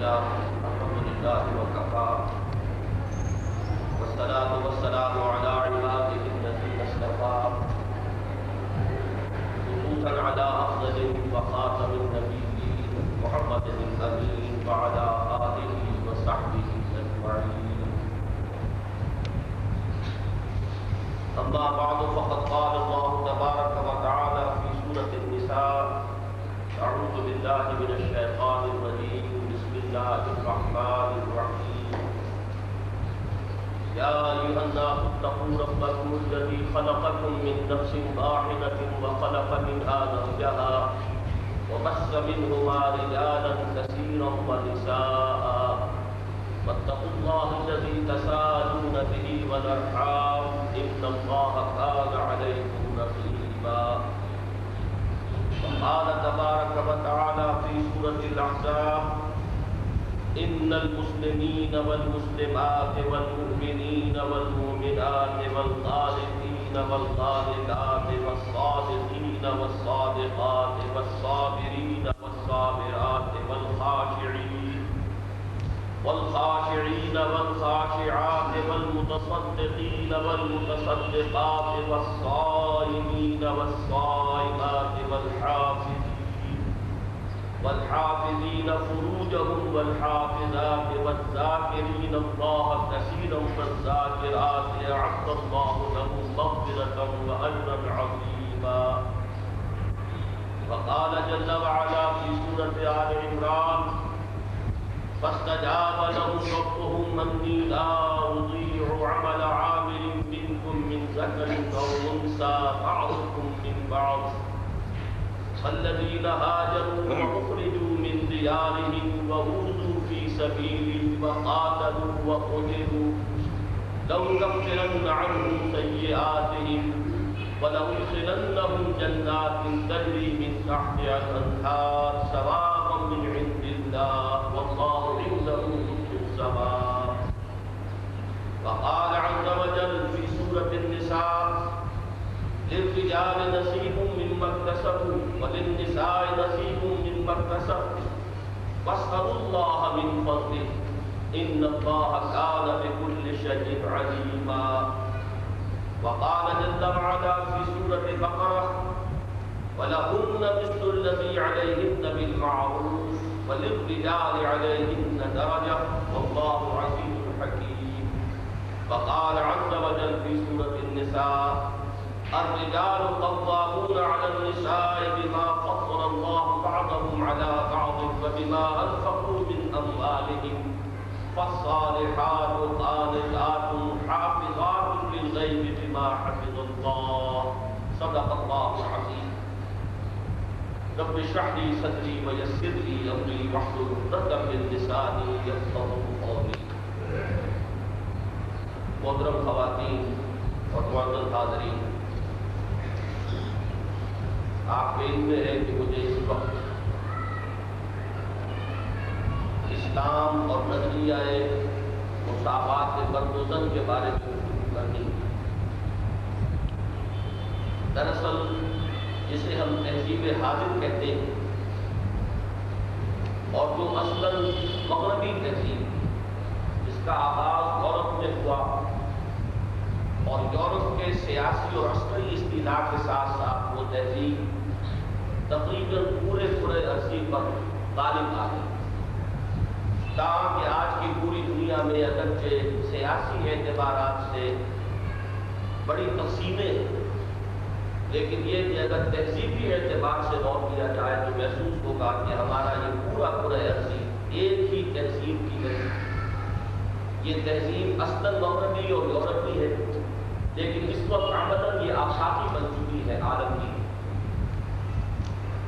لله وكفى والصلاة والسلام على عباده الذين اصطفى خصوصا على أفضل وخاتم النبيين محمد الأمين وعلى آله وصحبه أجمعين. أما بعد فقد قال الله تبارك وتعالى في سورة النساء: أعوذ بالله من الشيطان الرجيم، بسم الله الرحمن الرحيم. يا أيها الناس اتقوا ربكم الذي خلقكم من نفس واحدة وخلق منها زوجها وبث منهما رجالا كثيرا ونساء واتقوا الله الذي تساءلون به والأرحام إن الله كان عليكم رقيبا. وقال تبارك وتعالى في سورة الأحزاب: إن المسلمين والمسلمات والمؤمنين والمؤمنات والقانتين والقانتات والصادقين والصادقات والصابرين والصابرات والخاشعين والخاشعات والمتصدقين والمتصدقات والصائمين والصائمات والحافظين فروجهم والحافظات والذاكرين الله كثيرا والذاكرات أعد الله لهم مغفرة وأجرا عظيما. وقال جل وعلا في سورة آل عمران: فاستجاب لهم ربهم أني لا أضيع عمل عامل منكم من ذكر أو أنثى بعضكم من بعض فالذين هاجروا وأخرجوا من ديارهم وأوذوا في سبيلي وقاتلوا وقتلوا لأكفرن عنهم سيئاتهم ولأدخلنهم جنات تجري من تحتها الأنهار ثوابا من عند الله والله عنده حسن الثواب. وقال عز وجل في سورة النساء: للرجال نصيب مما اكتسبوا وللنساء نصيب مما اكتسبوا واسألوا الله من فضله إن الله كان بكل شيء عليما. وقال جل وعلا في سورة البقرة: ولهن مثل الذي عليهن بالمعروف وللرجال عليهن درجة والله عزيز حكيم. وقال عز وجل في سورة النساء: الرجال قوامون على النساء بما فضل الله بعضهم على بعض وبما أنفقوا من أموالهم فالصالحات قانتات حافظات للغيب بما حفظ الله. صدق الله العظيم. رب اشرح لي صدري ويسر لي أمري واحلل عقدة من لساني يفقهوا قولي. محترم خواتین اور معزز حاضرین، آپ کے علم میں ہے کہ مجھے اس وقت اسلام اور نظریہ مساوات بردوزن کے بارے میں گفتگو کرنی. دراصل جسے ہم تہذیب حاضر کہتے ہیں اور جو اصلاً مغربی تہذیب جس کا آغاز یورپ میں ہوا اور یورپ کے سیاسی اور عسکری اصطلاح کے ساتھ ساتھ وہ تہذیب تقریباً پورے عرصے پر غالب آ گئی، تاکہ آج کی پوری دنیا میں اگرچہ سیاسی اعتبارات سے بڑی تقسیمیں ہیں، لیکن یہ کہ اگر تہذیبی اعتبار سے غور کیا جائے تو محسوس ہوگا کہ ہمارا یہ پورا عرصہ ایک ہی تہذیب کی ہے. یہ تہذیب اصلاً مغربی اور یورپی ہے، لیکن اس وقت عملاً یہ آفاقی بن چکی ہے، عالم کی.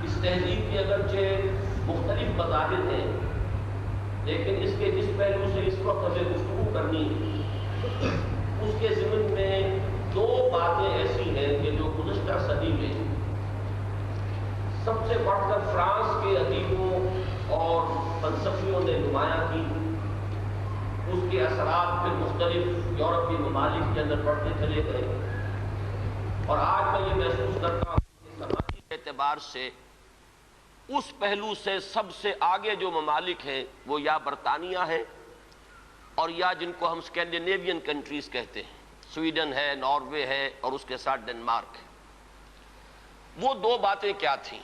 اس تہذیب کے اگرچہ مختلف مظاہر ہیں، لیکن اس کے جس پہلو سے اس وقت ہمیں گفتگو کرنی ہے اس کے ضمن میں دو باتیں ایسی ہیں کہ جو گزشتہ صدی میں سب سے بڑھ کر فرانس کے ادیبوں اور فلسفیوں نے نمایاں کی. اس کے اثرات پھر مختلف یورپی ممالک کے اندر بڑھتے چلے گئے، اور آج میں یہ محسوس کرتا ہوں کہ سماجی اعتبار سے اس پہلو سے سب سے آگے جو ممالک ہیں وہ یا برطانیہ ہے اور یا جن کو ہم اسکینڈینیوین کنٹریز کہتے ہیں، سویڈن ہے، ناروے ہے اور اس کے ساتھ ڈنمارک ہے۔ وہ دو باتیں کیا تھیں؟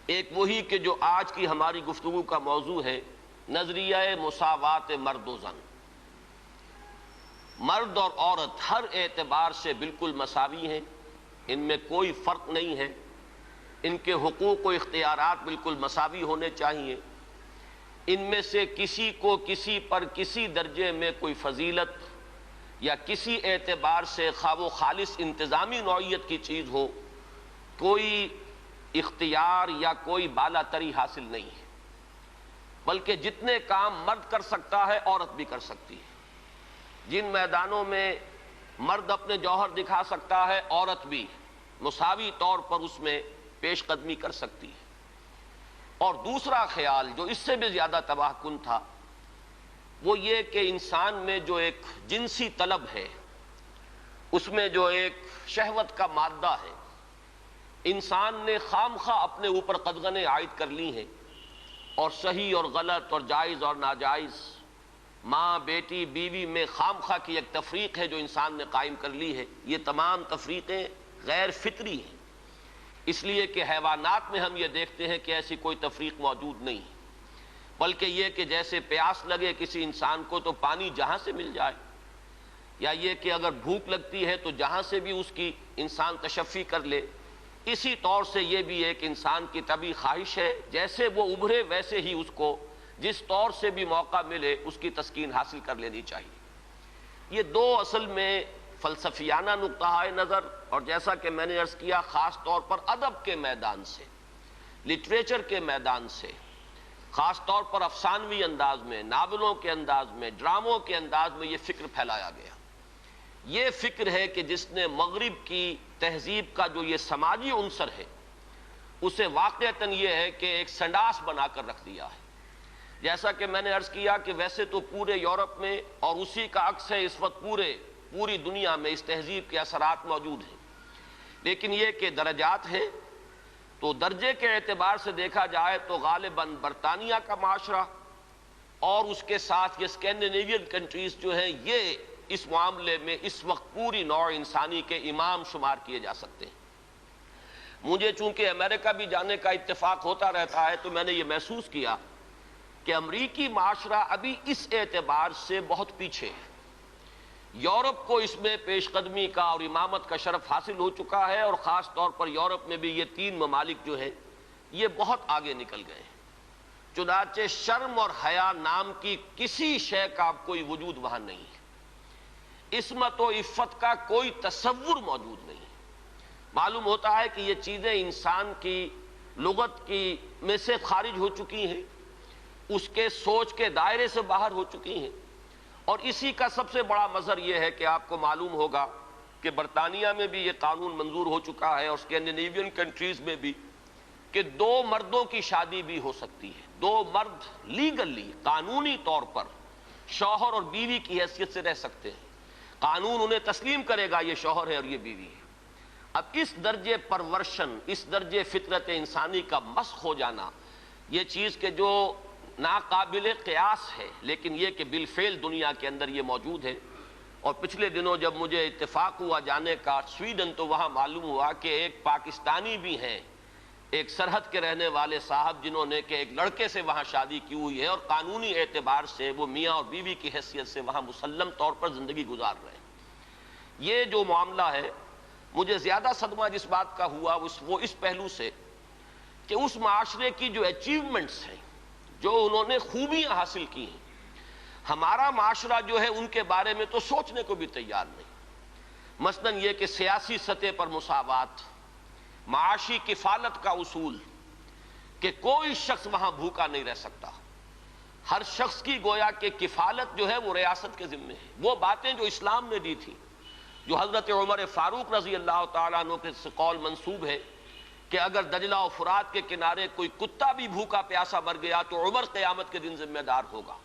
ایک وہی کہ جو آج کی ہماری گفتگو کا موضوع ہے، نظریہ مساوات مرد و زن۔ مرد اور عورت ہر اعتبار سے بالکل مساوی ہیں، ان میں کوئی فرق نہیں ہے، ان کے حقوق و اختیارات بالکل مساوی ہونے چاہیے، ان میں سے کسی کو کسی پر کسی درجے میں کوئی فضیلت یا کسی اعتبار سے خواہ و خالص انتظامی نوعیت کی چیز ہو، کوئی اختیار یا کوئی بالا تری حاصل نہیں ہے، بلکہ جتنے کام مرد کر سکتا ہے عورت بھی کر سکتی ہے۔ جن میدانوں میں مرد اپنے جوہر دکھا سکتا ہے، عورت بھی مساوی طور پر اس میں پیش قدمی کر سکتی ہے۔ اور دوسرا خیال جو اس سے بھی زیادہ تباہ کن تھا وہ یہ کہ انسان میں جو ایک جنسی طلب ہے، اس میں جو ایک شہوت کا مادہ ہے، انسان نے خام خواہ اپنے اوپر قدغنیں عائد کر لی ہیں، اور صحیح اور غلط اور جائز اور ناجائز، ماں بیٹی بیوی میں خام خواہ کی ایک تفریق ہے جو انسان نے قائم کر لی ہے۔ یہ تمام تفریقیں غیر فطری ہیں، اس لیے کہ حیوانات میں ہم یہ دیکھتے ہیں کہ ایسی کوئی تفریق موجود نہیں ہے، بلکہ یہ کہ جیسے پیاس لگے کسی انسان کو تو پانی جہاں سے مل جائے، یا یہ کہ اگر بھوک لگتی ہے تو جہاں سے بھی اس کی انسان تشفی کر لے، اسی طور سے یہ بھی ایک انسان کی طبعی خواہش ہے، جیسے وہ ابھرے ویسے ہی اس کو جس طور سے بھی موقع ملے اس کی تسکین حاصل کر لینی چاہیے۔ یہ دو اصل میں فلسفیانہ نقطہ نظر، اور جیسا کہ میں نے عرض کیا خاص طور پر ادب کے میدان سے، لٹریچر کے میدان سے، خاص طور پر افسانوی انداز میں، ناولوں کے انداز میں، ڈراموں کے انداز میں یہ فکر پھیلایا گیا۔ یہ فکر ہے کہ جس نے مغرب کی تہذیب کا جو یہ سماجی عنصر ہے اسے واقعتاً یہ ہے کہ ایک سنڈاس بنا کر رکھ دیا ہے۔ جیسا کہ میں نے عرض کیا کہ ویسے تو پورے یورپ میں اور اسی کا عکس ہے اس وقت پوری دنیا میں اس تہذیب کے اثرات موجود ہیں، لیکن یہ کہ درجات ہیں، تو درجے کے اعتبار سے دیکھا جائے تو غالباً برطانیہ کا معاشرہ اور اس کے ساتھ یہ اسکینڈینیوین کنٹریز جو ہیں یہ اس معاملے میں اس وقت پوری نوع انسانی کے امام شمار کیے جا سکتے ہیں۔ مجھے چونکہ امریکہ بھی جانے کا اتفاق ہوتا رہتا ہے تو میں نے یہ محسوس کیا کہ امریکی معاشرہ ابھی اس اعتبار سے بہت پیچھے ہے۔ یورپ کو اس میں پیش قدمی کا اور امامت کا شرف حاصل ہو چکا ہے، اور خاص طور پر یورپ میں بھی یہ تین ممالک جو ہیں یہ بہت آگے نکل گئے ہیں، چنانچہ شرم اور حیا نام کی کسی شے کا اب کوئی وجود وہاں نہیں ہے، عصمت و عفت کا کوئی تصور موجود نہیں ہے۔ معلوم ہوتا ہے کہ یہ چیزیں انسان کی لغت کی میں سے خارج ہو چکی ہیں، اس کے سوچ کے دائرے سے باہر ہو چکی ہیں، اور اسی کا سب سے بڑا مظہر یہ ہے کہ آپ کو معلوم ہوگا کہ برطانیہ میں بھی یہ قانون منظور ہو چکا ہے اور اسکینڈینیوین کنٹریز میں بھی کہ دو مردوں کی شادی بھی ہو سکتی ہے، دو مرد لیگلی قانونی طور پر شوہر اور بیوی کی حیثیت سے رہ سکتے ہیں، قانون انہیں تسلیم کرے گا یہ شوہر ہے اور یہ بیوی ہے۔ اب اس درجے پرورشن، اس درجے فطرت انسانی کا مسخ ہو جانا، یہ چیز کہ جو ناقابل قیاس ہے، لیکن یہ کہ بالفعل دنیا کے اندر یہ موجود ہے۔ اور پچھلے دنوں جب مجھے اتفاق ہوا جانے کا سویڈن، تو وہاں معلوم ہوا کہ ایک پاکستانی بھی ہیں، ایک سرحد کے رہنے والے صاحب، جنہوں نے کہ ایک لڑکے سے وہاں شادی کی ہوئی ہے اور قانونی اعتبار سے وہ میاں اور بیوی کی حیثیت سے وہاں مسلم طور پر زندگی گزار رہے ہیں۔ یہ جو معاملہ ہے، مجھے زیادہ صدمہ جس بات کا ہوا وہ اس پہلو سے کہ اس معاشرے کی جو اچیومنٹس ہیں، جو انہوں نے خوبیاں حاصل کی ہیں، ہمارا معاشرہ جو ہے ان کے بارے میں تو سوچنے کو بھی تیار نہیں۔ مثلاً یہ کہ سیاسی سطح پر مساوات، معاشی کفالت کا اصول کہ کوئی شخص وہاں بھوکا نہیں رہ سکتا، ہر شخص کی گویا کہ کفالت جو ہے وہ ریاست کے ذمے ہے۔ وہ باتیں جو اسلام نے دی تھی، جو حضرت عمر فاروق رضی اللہ تعالیٰ عنہ کے قول منسوب ہے کہ اگر دجلہ و فرات کے کنارے کوئی کتا بھی بھوکا پیاسا مر گیا تو عمر قیامت کے دن ذمہ دار ہوگا،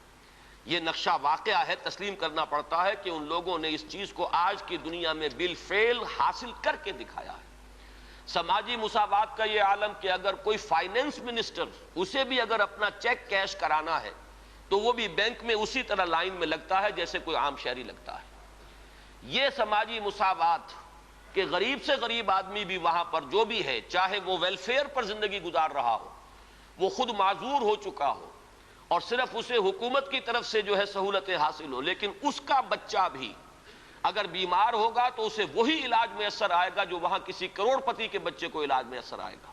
یہ نقشہ واقعہ ہے، تسلیم کرنا پڑتا ہے کہ ان لوگوں نے اس چیز کو آج کی دنیا میں بالفعل حاصل کر کے دکھایا ہے۔ سماجی مساوات کا یہ عالم کہ اگر کوئی فائنینس منسٹر اسے بھی اگر اپنا چیک کیش کرانا ہے تو وہ بھی بینک میں اسی طرح لائن میں لگتا ہے جیسے کوئی عام شہری لگتا ہے. یہ سماجی مساوات کہ غریب سے غریب آدمی بھی وہاں پر جو بھی ہے، چاہے وہ ویلفیئر پر زندگی گزار رہا ہو، وہ خود معذور ہو چکا ہو اور صرف اسے حکومت کی طرف سے جو ہے سہولتیں حاصل ہو، لیکن اس کا بچہ بھی اگر بیمار ہوگا تو اسے وہی علاج میسر آئے گا جو وہاں کسی کروڑ پتی کے بچے کو علاج میسر آئے گا،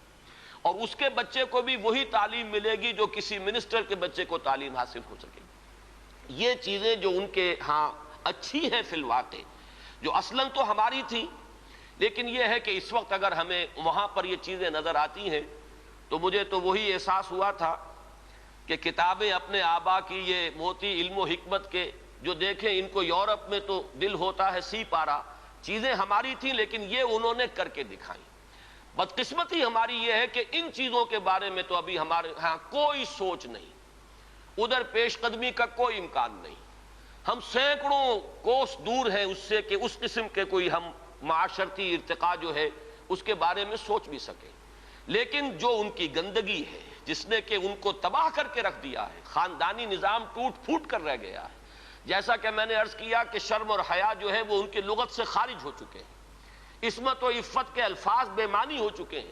اور اس کے بچے کو بھی وہی تعلیم ملے گی جو کسی منسٹر کے بچے کو تعلیم حاصل ہو سکے گی. یہ چیزیں جو ان کے ہاں اچھی ہیں فی الواقع، جو اصلاً تو ہماری تھی، لیکن یہ ہے کہ اس وقت اگر ہمیں وہاں پر یہ چیزیں نظر آتی ہیں تو مجھے تو وہی احساس ہوا تھا کہ کتابیں اپنے آبا کی یہ موتی علم و حکمت کے جو دیکھیں، ان کو یورپ میں تو دل ہوتا ہے سی پارا، چیزیں ہماری تھیں لیکن یہ انہوں نے کر کے دکھائیں. بدقسمتی ہماری یہ ہے کہ ان چیزوں کے بارے میں تو ابھی ہمارے ہاں کوئی سوچ نہیں، ادھر پیش قدمی کا کوئی امکان نہیں. ہم سینکڑوں کوس دور ہیں اس سے کہ اس قسم کے کوئی ہم معاشرتی ارتقاء جو ہے اس کے بارے میں سوچ بھی سکیں. لیکن جو ان کی گندگی ہے جس نے کہ ان کو تباہ کر کے رکھ دیا ہے، خاندانی نظام ٹوٹ پھوٹ کر رہ گیا ہے. جیسا کہ میں نے عرض کیا کہ شرم اور حیا جو ہے وہ ان کی لغت سے خارج ہو چکے ہیں، عصمت و عفت کے الفاظ بے معنی ہو چکے ہیں.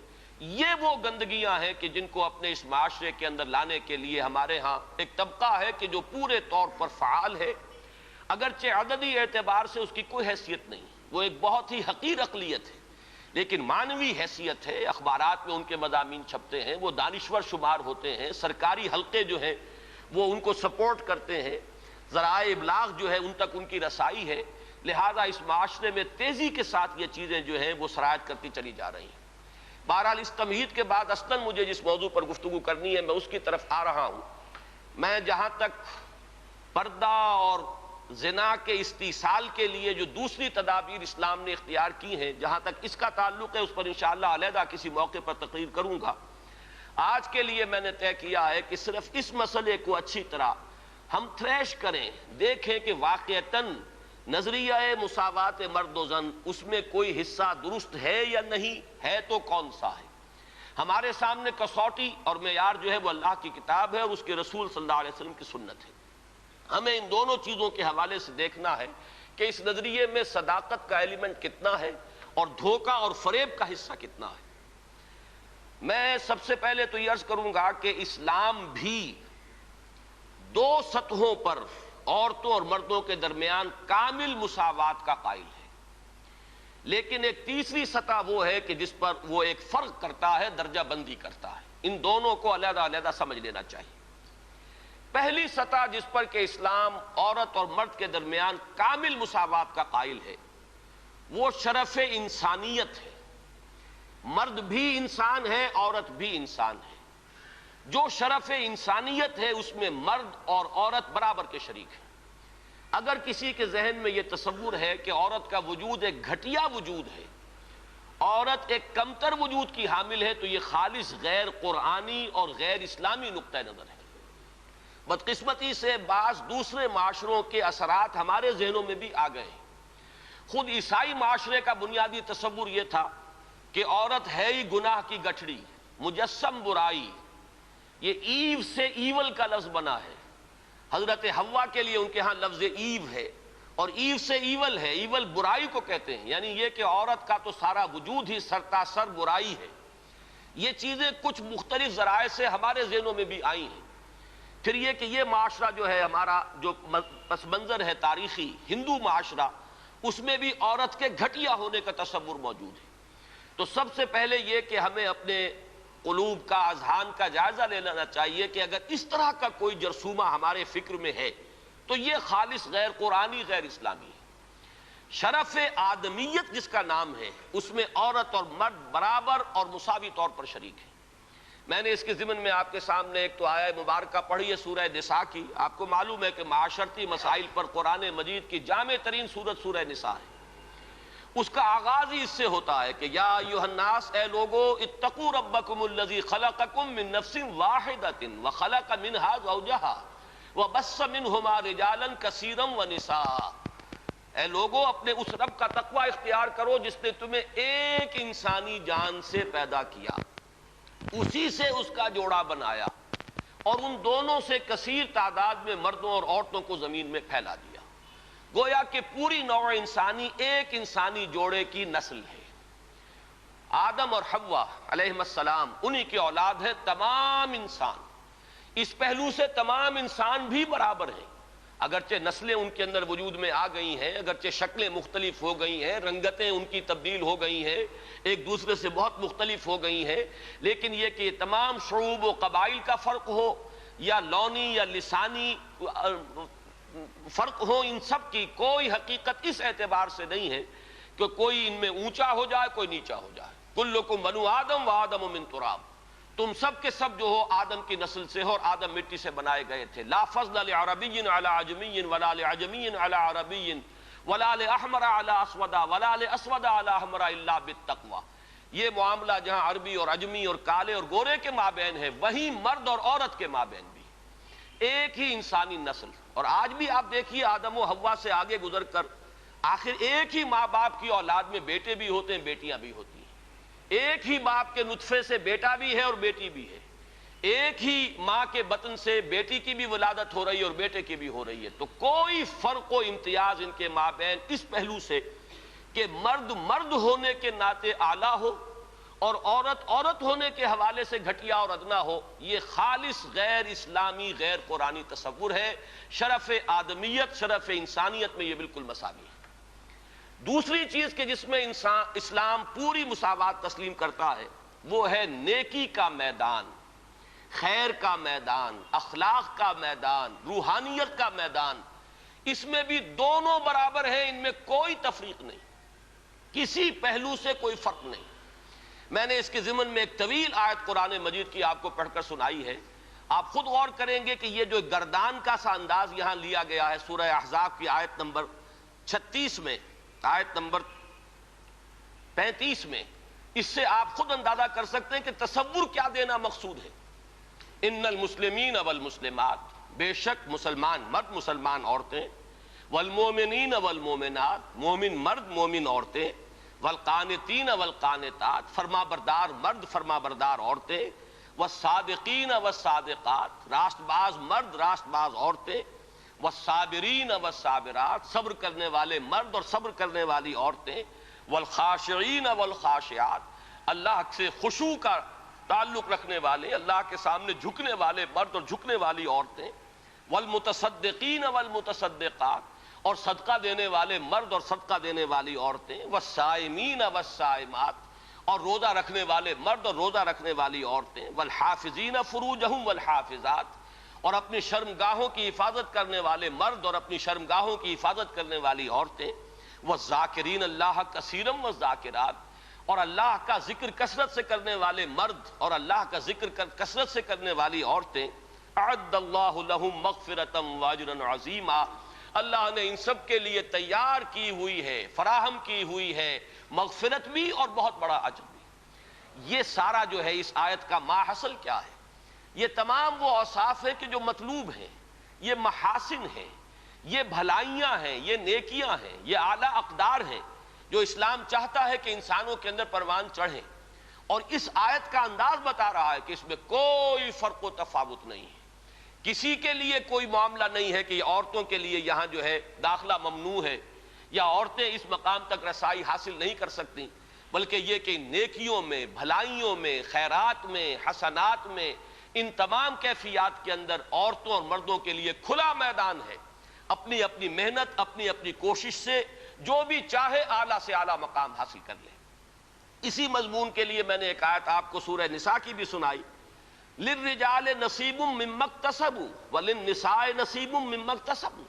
یہ وہ گندگیاں ہیں کہ جن کو اپنے اس معاشرے کے اندر لانے کے لیے ہمارے ہاں ایک طبقہ ہے کہ جو پورے طور پر فعال ہے، اگرچہ عددی اعتبار سے اس کی کوئی حیثیت نہیں، وہ ایک بہت ہی حقیر اقلیت ہے، لیکن معنوی حیثیت ہے. اخبارات میں ان کے مضامین چھپتے ہیں، وہ دانشور شمار ہوتے ہیں، سرکاری حلقے جو ہیں وہ ان کو سپورٹ کرتے ہیں، ذرائع ابلاغ جو ہے ان تک ان کی رسائی ہے. لہذا اس معاشرے میں تیزی کے ساتھ یہ چیزیں جو ہیں وہ سرایت کرتی چلی جا رہی ہیں. بہرحال اس تمہید کے بعد اصلاً مجھے جس موضوع پر گفتگو کرنی ہے میں اس کی طرف آ رہا ہوں. میں جہاں تک پردہ اور زنا کے استیصال کے لیے جو دوسری تدابیر اسلام نے اختیار کی ہیں، جہاں تک اس کا تعلق ہے اس پر انشاءاللہ علیحدہ کسی موقع پر تقریر کروں گا. آج کے لیے میں نے طے کیا ہے کہ صرف اس مسئلے کو اچھی طرح ہم تھریش کریں، دیکھیں کہ واقعتاً نظریہ مساوات مرد و زن اس میں کوئی حصہ درست ہے یا نہیں ہے، تو کون سا ہے. ہمارے سامنے کسوٹی اور معیار جو ہے وہ اللہ کی کتاب ہے اور اس کے رسول صلی اللہ علیہ وسلم کی سنت ہے. ہمیں ان دونوں چیزوں کے حوالے سے دیکھنا ہے کہ اس نظریے میں صداقت کا ایلیمنٹ کتنا ہے اور دھوکہ اور فریب کا حصہ کتنا ہے. میں سب سے پہلے تو یہ عرض کروں گا کہ اسلام بھی دو سطحوں پر عورتوں اور مردوں کے درمیان کامل مساوات کا قائل ہے، لیکن ایک تیسری سطح وہ ہے کہ جس پر وہ ایک فرق کرتا ہے، درجہ بندی کرتا ہے. ان دونوں کو علیحدہ علیحدہ سمجھ لینا چاہیے. پہلی سطح جس پر کہ اسلام عورت اور مرد کے درمیان کامل مساوات کا قائل ہے وہ شرف انسانیت ہے. مرد بھی انسان ہے، عورت بھی انسان ہے. جو شرف انسانیت ہے اس میں مرد اور عورت برابر کے شریک ہیں. اگر کسی کے ذہن میں یہ تصور ہے کہ عورت کا وجود ایک گھٹیا وجود ہے، عورت ایک کمتر وجود کی حامل ہے، تو یہ خالص غیر قرآنی اور غیر اسلامی نقطہ نظر ہے. بدقسمتی سے بعض دوسرے معاشروں کے اثرات ہمارے ذہنوں میں بھی آ گئے ہیں. خود عیسائی معاشرے کا بنیادی تصور یہ تھا کہ عورت ہے ہی گناہ کی گٹھڑی، مجسم برائی. یہ ایو سے ایول کا لفظ بنا ہے. حضرت حوا کے لیے ان کے ہاں لفظ ایو ہے، اور ایو سے ایول ہے. ایول برائی کو کہتے ہیں، یعنی یہ کہ عورت کا تو سارا وجود ہی سرتاسر برائی ہے. یہ چیزیں کچھ مختلف ذرائع سے ہمارے ذہنوں میں بھی آئی ہیں. پھر یہ کہ یہ معاشرہ جو ہے ہمارا، جو پس منظر ہے تاریخی ہندو معاشرہ، اس میں بھی عورت کے گھٹیا ہونے کا تصور موجود ہے. تو سب سے پہلے یہ کہ ہمیں اپنے قلوب کا، اذہان کا جائزہ لے لینا چاہیے کہ اگر اس طرح کا کوئی جرثومہ ہمارے فکر میں ہے تو یہ خالص غیر قرآنی، غیر اسلامی ہے. شرف آدمیت جس کا نام ہے اس میں عورت اور مرد برابر اور مساوی طور پر شریک ہیں. میں نے اس کے ضمن میں آپ کے سامنے ایک تو آیہ مبارکہ پڑھی ہے سورہ نساء کی. آپ کو معلوم ہے کہ معاشرتی مسائل پر قرآن مجید کی جامع ترین سورت سورہ نساء ہے. اس کا آغاز ہی اس سے ہوتا ہے کہ یا ایھا الناس، اے لوگو، اتقوا ربکم الذی خلقکم من نفس واحدۃ وخلق منها زوجها وبث منہما رجالا کثیرا ونساء. اے لوگو اپنے اس رب کا تقوی اختیار کرو جس نے تمہیں ایک انسانی جان سے پیدا کیا، اسی سے اس کا جوڑا بنایا، اور ان دونوں سے کثیر تعداد میں مردوں اور عورتوں کو زمین میں پھیلا دیا۔ گویا کہ پوری نوع انسانی ایک انسانی جوڑے کی نسل ہے۔ آدم اور حوا علیہم السلام انہی کی اولاد ہے۔ تمام انسان اس پہلو سے تمام انسان بھی برابر ہیں، اگرچہ نسلیں ان کے اندر وجود میں آ گئی ہیں، اگرچہ شکلیں مختلف ہو گئی ہیں، رنگتیں ان کی تبدیل ہو گئی ہیں، ایک دوسرے سے بہت مختلف ہو گئی ہیں، لیکن یہ کہ تمام شعوب و قبائل کا فرق ہو یا لونی یا لسانی فرق ہو، ان سب کی کوئی حقیقت اس اعتبار سے نہیں ہے کہ کوئی ان میں اونچا ہو جائے کوئی نیچا ہو جائے۔ کلکم بنو آدم و آدم من تراب، تم سب کے سب جو ہو آدم کی نسل سے ہو اور آدم مٹی سے بنائے گئے تھے۔ لا فضل لعربی علی عجمی ولا لعجمی علی عربی ولا لاحمر علی اسود ولا لاسود علی احمر الا بالتقوی۔ یہ معاملہ جہاں عربی اور عجمی اور کالے اور گورے کے مابین ہے، وہیں مرد اور عورت کے مابین بھی ایک ہی انسانی نسل۔ اور آج بھی آپ دیکھیے آدم و حوا سے آگے گزر کر آخر ایک ہی ماں باپ کی اولاد میں بیٹے بھی ہوتے ہیں، بیٹیاں بھی ہوتی ہیں، ایک ہی باپ کے نطفے سے بیٹا بھی ہے اور بیٹی بھی ہے، ایک ہی ماں کے بطن سے بیٹی کی بھی ولادت ہو رہی ہے اور بیٹے کی بھی ہو رہی ہے۔ تو کوئی فرق و امتیاز ان کے مابین اس پہلو سے کہ مرد مرد ہونے کے ناطے اعلیٰ ہو اور عورت عورت ہونے کے حوالے سے گھٹیا اور ادنا ہو، یہ خالص غیر اسلامی غیر قرآنی تصور ہے۔ شرف آدمیت شرف انسانیت میں یہ بالکل مساوی ہے۔ دوسری چیز کہ جس میں اسلام پوری مساوات تسلیم کرتا ہے وہ ہے نیکی کا میدان، خیر کا میدان، اخلاق کا میدان، روحانیت کا میدان، اس میں بھی دونوں برابر ہیں، ان میں کوئی تفریق نہیں، کسی پہلو سے کوئی فرق نہیں۔ میں نے اس کے ضمن میں ایک طویل آیت قرآن مجید کی آپ کو پڑھ کر سنائی ہے، آپ خود غور کریں گے کہ یہ جو گردان کا سا انداز یہاں لیا گیا ہے سورہ احزاب کی آیت نمبر 36 میں، آیت نمبر 35 میں، اس سے آپ خود اندازہ کر سکتے ہیں کہ تصور کیا دینا مقصود ہے۔ ان المسلمین والمسلمات، بے شک مسلمان مرد مسلمان عورتیں، والمومنین والمومنات، مومن مرد مومن عورتیں، والقانتین والقانتات، فرما بردار مرد فرما بردار عورتیں، والصادقین والصادقات، راست باز مرد راست باز عورتیں، والصابرین والصابرات، صبر کرنے والے مرد اور صبر کرنے والی عورتیں، والخاشعین والخاشعات، اللہ سے خشوع کا تعلق رکھنے والے، اللہ کے سامنے جھکنے والے مرد اور جھکنے والی عورتیں، والمتصدقین والمتصدقات، اور صدقہ دینے والے مرد اور صدقہ دینے والی عورتیں، والصائمین والصائمات، اور روزہ رکھنے والے مرد اور روزہ رکھنے والی عورتیں، والحافظین فروجہم والحافظات، اور اپنی شرمگاہوں کی حفاظت کرنے والے مرد اور اپنی شرمگاہوں کی حفاظت کرنے والی عورتیں، والذاکرین اللہ کثیرا والذاکرات، اور اللہ کا ذکر کثرت سے کرنے والے مرد اور اللہ کا ذکر کثرت سے کرنے والی عورتیں، اعد اللہ لہم مغفرۃ واجرا عظیما، اللہ نے ان سب کے لیے تیار کی ہوئی ہے، فراہم کی ہوئی ہے مغفرت بھی اور بہت بڑا اجر بھی۔ یہ سارا جو ہے اس آیت کا ماحصل کیا ہے؟ یہ تمام وہ اوصاف ہیں کہ جو مطلوب ہیں، یہ محاسن ہیں، یہ بھلائیاں ہیں، یہ نیکیاں ہیں، یہ اعلیٰ اقدار ہیں جو اسلام چاہتا ہے کہ انسانوں کے اندر پروان چڑھیں، اور اس آیت کا انداز بتا رہا ہے کہ اس میں کوئی فرق و تفاوت نہیں ہے، کسی کے لیے کوئی معاملہ نہیں ہے کہ عورتوں کے لیے یہاں جو ہے داخلہ ممنوع ہے یا عورتیں اس مقام تک رسائی حاصل نہیں کر سکتی، بلکہ یہ کہ نیکیوں میں، بھلائیوں میں، خیرات میں، حسنات میں، ان تمام کیفیات کے اندر عورتوں اور مردوں کے لیے کھلا میدان ہے، اپنی اپنی محنت اپنی اپنی کوشش سے جو بھی چاہے اعلیٰ سے اعلیٰ مقام حاصل کر لے۔ اسی مضمون کے لیے میں نے ایک آیت آپ کو سورہ نساء کی بھی سنائی، للرجال نصیب مما اکتسبوا وللنساء نصیب مما اکتسبوا،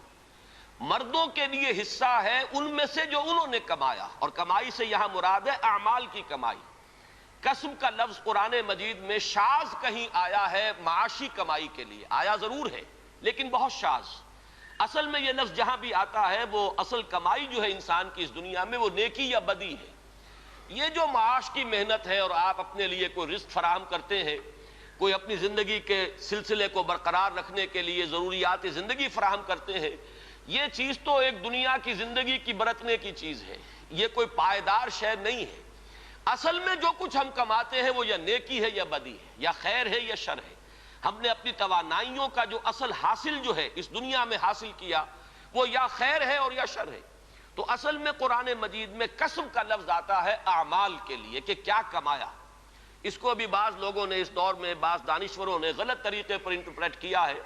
مردوں کے لیے حصہ ہے ان میں سے جو انہوں نے کمایا، اور کمائی سے یہاں مراد ہے اعمال کی کمائی۔ کسب کا لفظ قرآن مجید میں شاذ کہیں آیا ہے معاشی کمائی کے لیے، آیا ضرور ہے لیکن بہت شاذ۔ اصل میں یہ لفظ جہاں بھی آتا ہے وہ اصل کمائی جو ہے انسان کی اس دنیا میں وہ نیکی یا بدی ہے۔ یہ جو معاش کی محنت ہے اور آپ اپنے لیے کوئی رزق فراہم کرتے ہیں، کوئی اپنی زندگی کے سلسلے کو برقرار رکھنے کے لیے ضروریات زندگی فراہم کرتے ہیں، یہ چیز تو ایک دنیا کی زندگی کی برتنے کی چیز ہے، یہ کوئی پائیدار شے نہیں ہے۔ اصل میں جو کچھ ہم کماتے ہیں وہ یا نیکی ہے یا بدی ہے، یا خیر ہے یا شر ہے۔ ہم نے اپنی توانائیوں کا جو اصل حاصل جو ہے اس دنیا میں حاصل کیا وہ یا خیر ہے اور یا شر ہے۔ تو اصل میں قرآن مجید میں کسب کا لفظ آتا ہے اعمال کے لیے کہ کیا کمایا۔ اس کو بھی بعض لوگوں نے اس دور میں، بعض دانشوروں نے غلط طریقے پر انٹرپریٹ کیا ہے۔